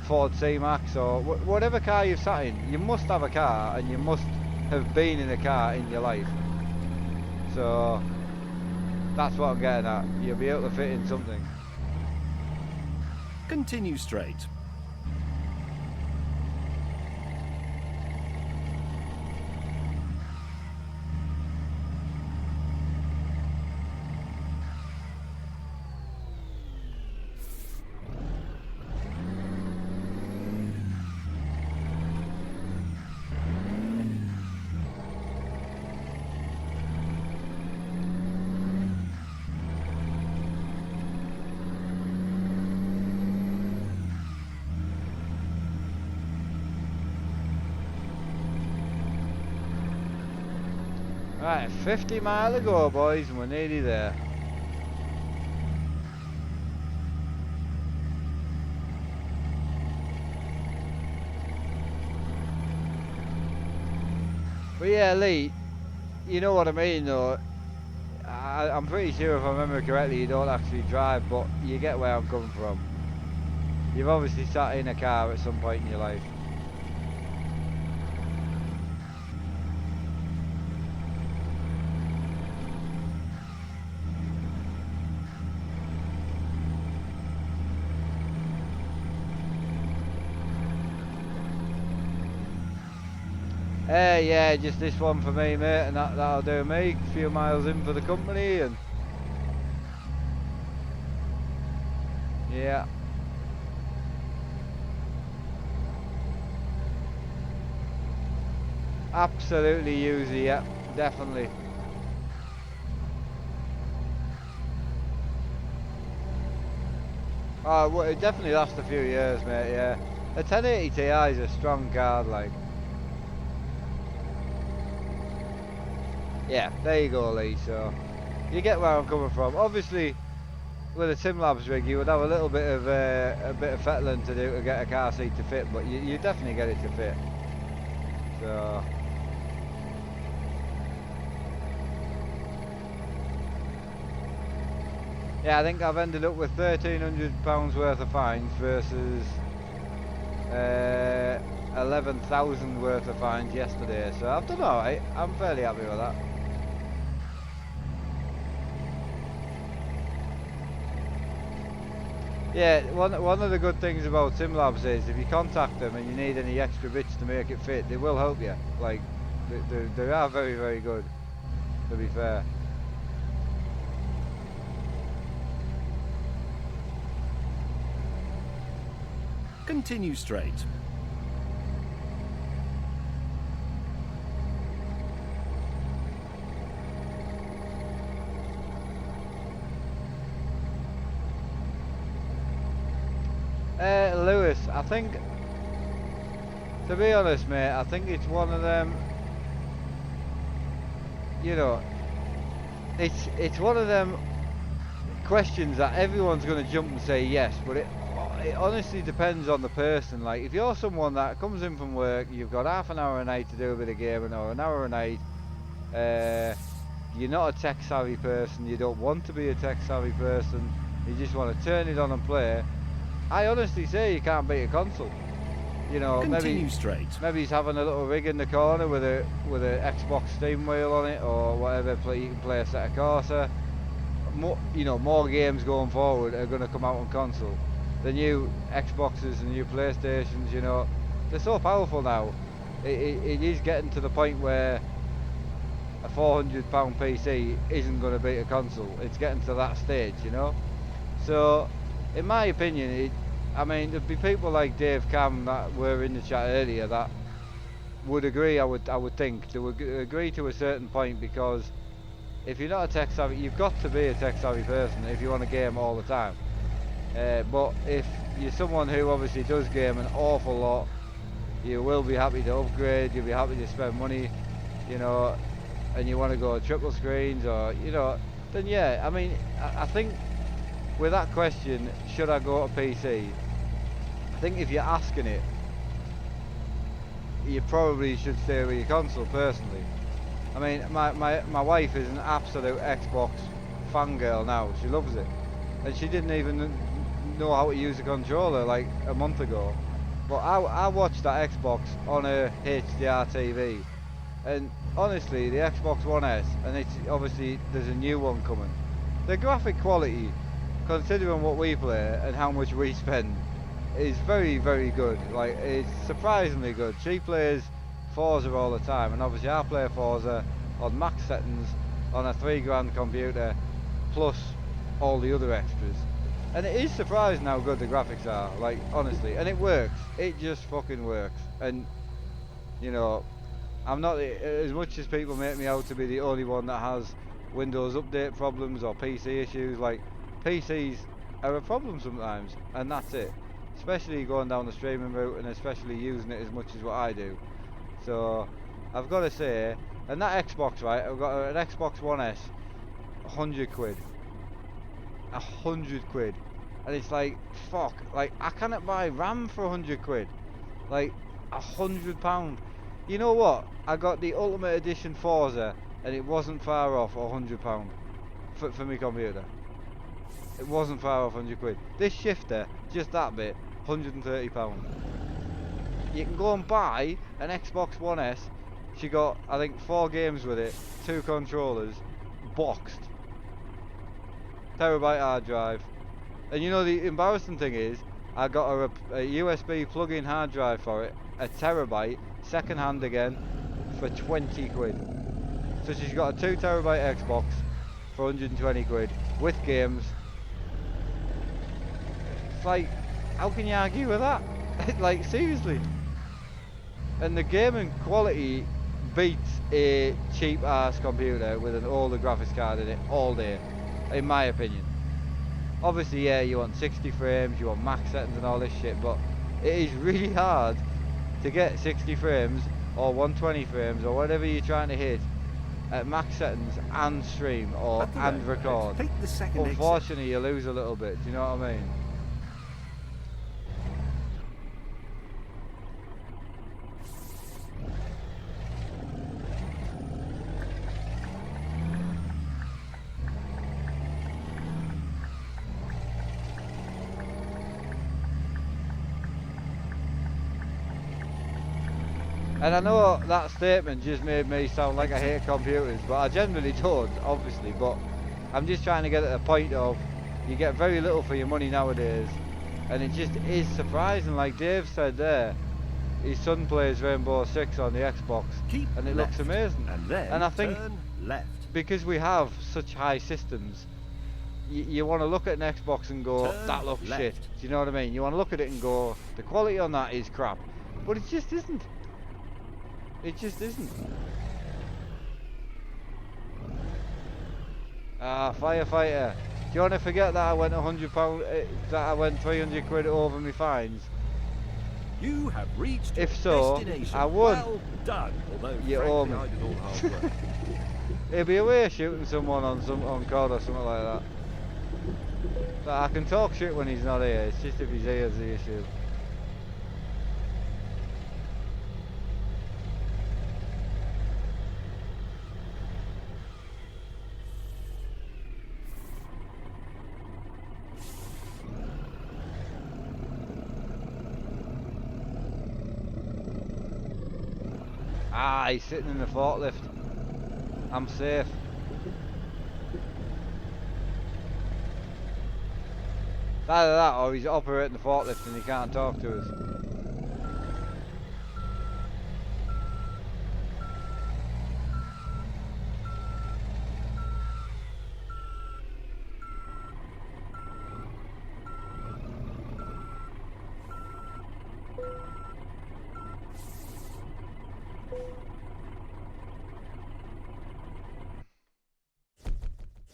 Speaker 1: Ford C-Max or whatever car you've sat in. You must have a car, and you must have been in a car in your life, so that's what I'm getting at. You'll be able to fit in something.
Speaker 2: Continue straight.
Speaker 1: Right, 50 mile to go, boys, and we're nearly there. But yeah, Lee, you know what I mean, though. I'm pretty sure, if I remember correctly, you don't actually drive, but you get where I'm coming from. You've obviously sat in a car at some point in your life. Yeah, just this one for me, mate, and that'll do me. A few miles in for the company, and yeah. Absolutely easy, yeah, definitely. Oh, well, it definitely lasts a few years, mate, yeah. A 1080 Ti is a strong card, like. Yeah, there you go, Lee, so. You get where I'm coming from. Obviously, with a SimLabs rig, you would have a little bit of fettling to do to get a car seat to fit, but you definitely get it to fit. So. Yeah, I think I've ended up with £1,300 worth of fines versus 11,000 worth of fines yesterday. So I've done alright. I'm fairly happy with that. Yeah, one of the good things about SimLabs is if you contact them and you need any extra bits to make it fit, they will help you. Like, they are very, very good, to be fair.
Speaker 2: Continue straight.
Speaker 1: Lewis, I think, to be honest, mate, I think it's one of them, you know, it's one of them questions that everyone's going to jump and say yes, but it honestly depends on the person. Like, if you're someone that comes in from work, you've got half an hour a night to do a bit of gaming, or an hour a night, you're not a tech savvy person, you don't want to be a tech savvy person, you just want to turn it on and play, I honestly say you can't beat a console. You know,
Speaker 2: Continue straight.
Speaker 1: maybe he's having a little rig in the corner with a Xbox Steam wheel on it or whatever. You can play a set of Corsa. More games going forward are going to come out on console. The new Xboxes and new PlayStations, you know, they're so powerful now. It is getting to the point where a £400 PC isn't going to beat a console. It's getting to that stage, you know. So, in my opinion, I mean, there'd be people like Dave Cam that were in the chat earlier that would agree. I would think they would agree to a certain point, because if you're not a tech savvy, you've got to be a tech savvy person if you want to game all the time. But if you're someone who obviously does game an awful lot, you will be happy to upgrade. You'll be happy to spend money, you know, and you want to go triple screens, or you know, then yeah. I mean, I think with that question, should I go to PC? I think if you're asking it, you probably should stay with your console, personally. I mean, my wife is an absolute Xbox fangirl now. She loves it. And she didn't even know how to use a controller like a month ago. But I watched that Xbox on a HDR TV. And honestly, the Xbox One S, and it's obviously there's a new one coming. The graphic quality, considering what we play and how much we spend, is very, very good. Like, it's surprisingly good. She plays Forza all the time, and obviously I play Forza on max settings on a £3 computer, plus all the other extras. And it is surprising how good the graphics are, like, honestly. And it works. It just fucking works. And, you know, I'm not, as much as people make me out to be the only one that has Windows update problems or PC issues, like, PCs are a problem sometimes, and that's it. Especially going down the streaming route, and especially using it as much as what I do. So, I've got to say, and that Xbox, right, I've got an Xbox One S, 100 quid. 100 quid. And it's like, fuck, like, I cannot buy RAM for 100 quid. Like, £100. You know what? I got the Ultimate Edition Forza, and it wasn't far off £100 for my computer. It wasn't far off 100 quid. This shifter, just that bit, £130. You can go and buy an Xbox One S. She got, I think, 4 games with it, 2 controllers, boxed. Terabyte hard drive. And you know the embarrassing thing is, I got a USB plug-in hard drive for it, a terabyte, second hand again, for 20 quid. So she's got a 2TB Xbox for 120 quid with games. It's like, how can you argue with that? Like, seriously. And the gaming quality beats a cheap ass computer with an older graphics card in it all day, in my opinion. Obviously, yeah, you want 60 frames, you want max settings and all this shit, but it is really hard to get 60 frames or 120 frames or whatever you're trying to hit at max settings and stream or
Speaker 2: At the
Speaker 1: and
Speaker 2: roundabout,
Speaker 1: record.
Speaker 2: take the second exit.
Speaker 1: Unfortunately, you lose a little bit. Do you know what I mean? And I know that statement just made me sound like I hate computers, but I generally don't, obviously. But I'm just trying to get at the point of you get very little for your money nowadays, and it just is surprising. Like Dave said there, his son plays Rainbow Six on the Xbox,
Speaker 2: Keep
Speaker 1: and it
Speaker 2: left,
Speaker 1: looks amazing.
Speaker 2: and then
Speaker 1: And I think
Speaker 2: turn left.
Speaker 1: because we have such high systems, you want to look at an Xbox and go,
Speaker 2: Turn
Speaker 1: that looks
Speaker 2: left.
Speaker 1: shit. Do you know what I mean? You want to look at it and go, the quality on that is crap. But it just isn't. It just isn't. Ah, firefighter. Do you want to forget that I went £100, that I went 300 quid over my fines?
Speaker 2: You have reached
Speaker 1: If
Speaker 2: your
Speaker 1: so,
Speaker 2: destination.
Speaker 1: I won.
Speaker 2: Well done. Although,
Speaker 1: You owe
Speaker 2: frankly,
Speaker 1: me.
Speaker 2: I did all the hard work.
Speaker 1: It'd be a way of shooting someone on COD or something like that. But I can talk shit when he's not here. It's just if he's here is the issue. Ah, he's sitting in the forklift. I'm safe. Either that or he's operating the forklift and he can't talk to us.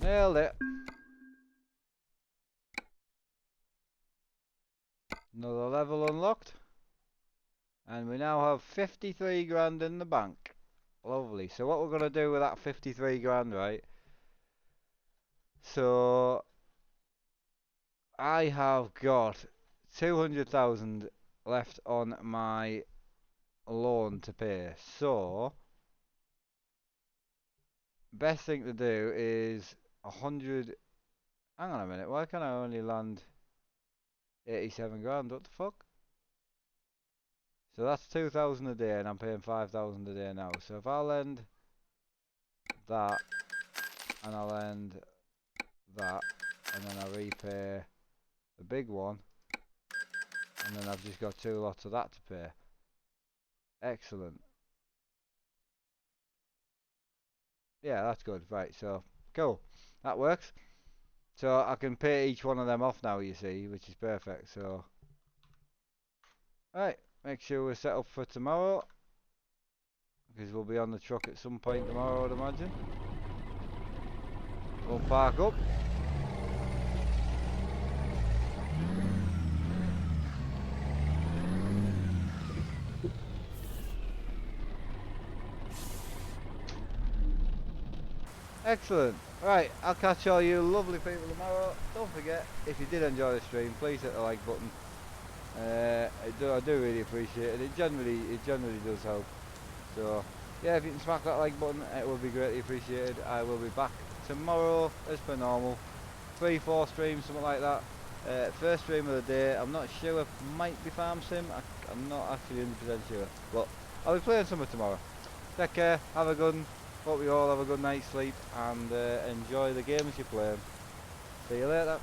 Speaker 1: Nailed it. Another level unlocked. And we now have 53 grand in the bank. Lovely. So what we're going to do with that 53 grand, right? So I have got 200,000 left on my loan to pay. So best thing to do is 100. Hang on a minute. Why can I only land 87 grand? What the fuck? So that's 2,000 a day and I'm paying 5,000 a day now. So if I lend that and I'll lend that and then I repay the big one and then I've just got 2 lots of that to pay. Excellent. Yeah, that's good. Right, so cool. That works. So I can pay each one of them off now, you see, which is perfect. So right, make sure we're set up for tomorrow because we'll be on the truck at some point tomorrow, I'd imagine. We'll park up. Excellent. Right, I'll catch all you lovely people tomorrow. Don't forget, if you did enjoy the stream, please hit the like button. I do really appreciate it. It generally does help. So yeah, if you can smack that like button, it would be greatly appreciated. I will be back tomorrow as per normal. 3-4 streams, something like that. First stream of the day. I'm not sure. Might be Farm Sim. I'm not actually 100% sure. But I'll be playing some tomorrow. Take care. Have a good one. Hope you all have a good night's sleep and enjoy the games you're playing. See you later.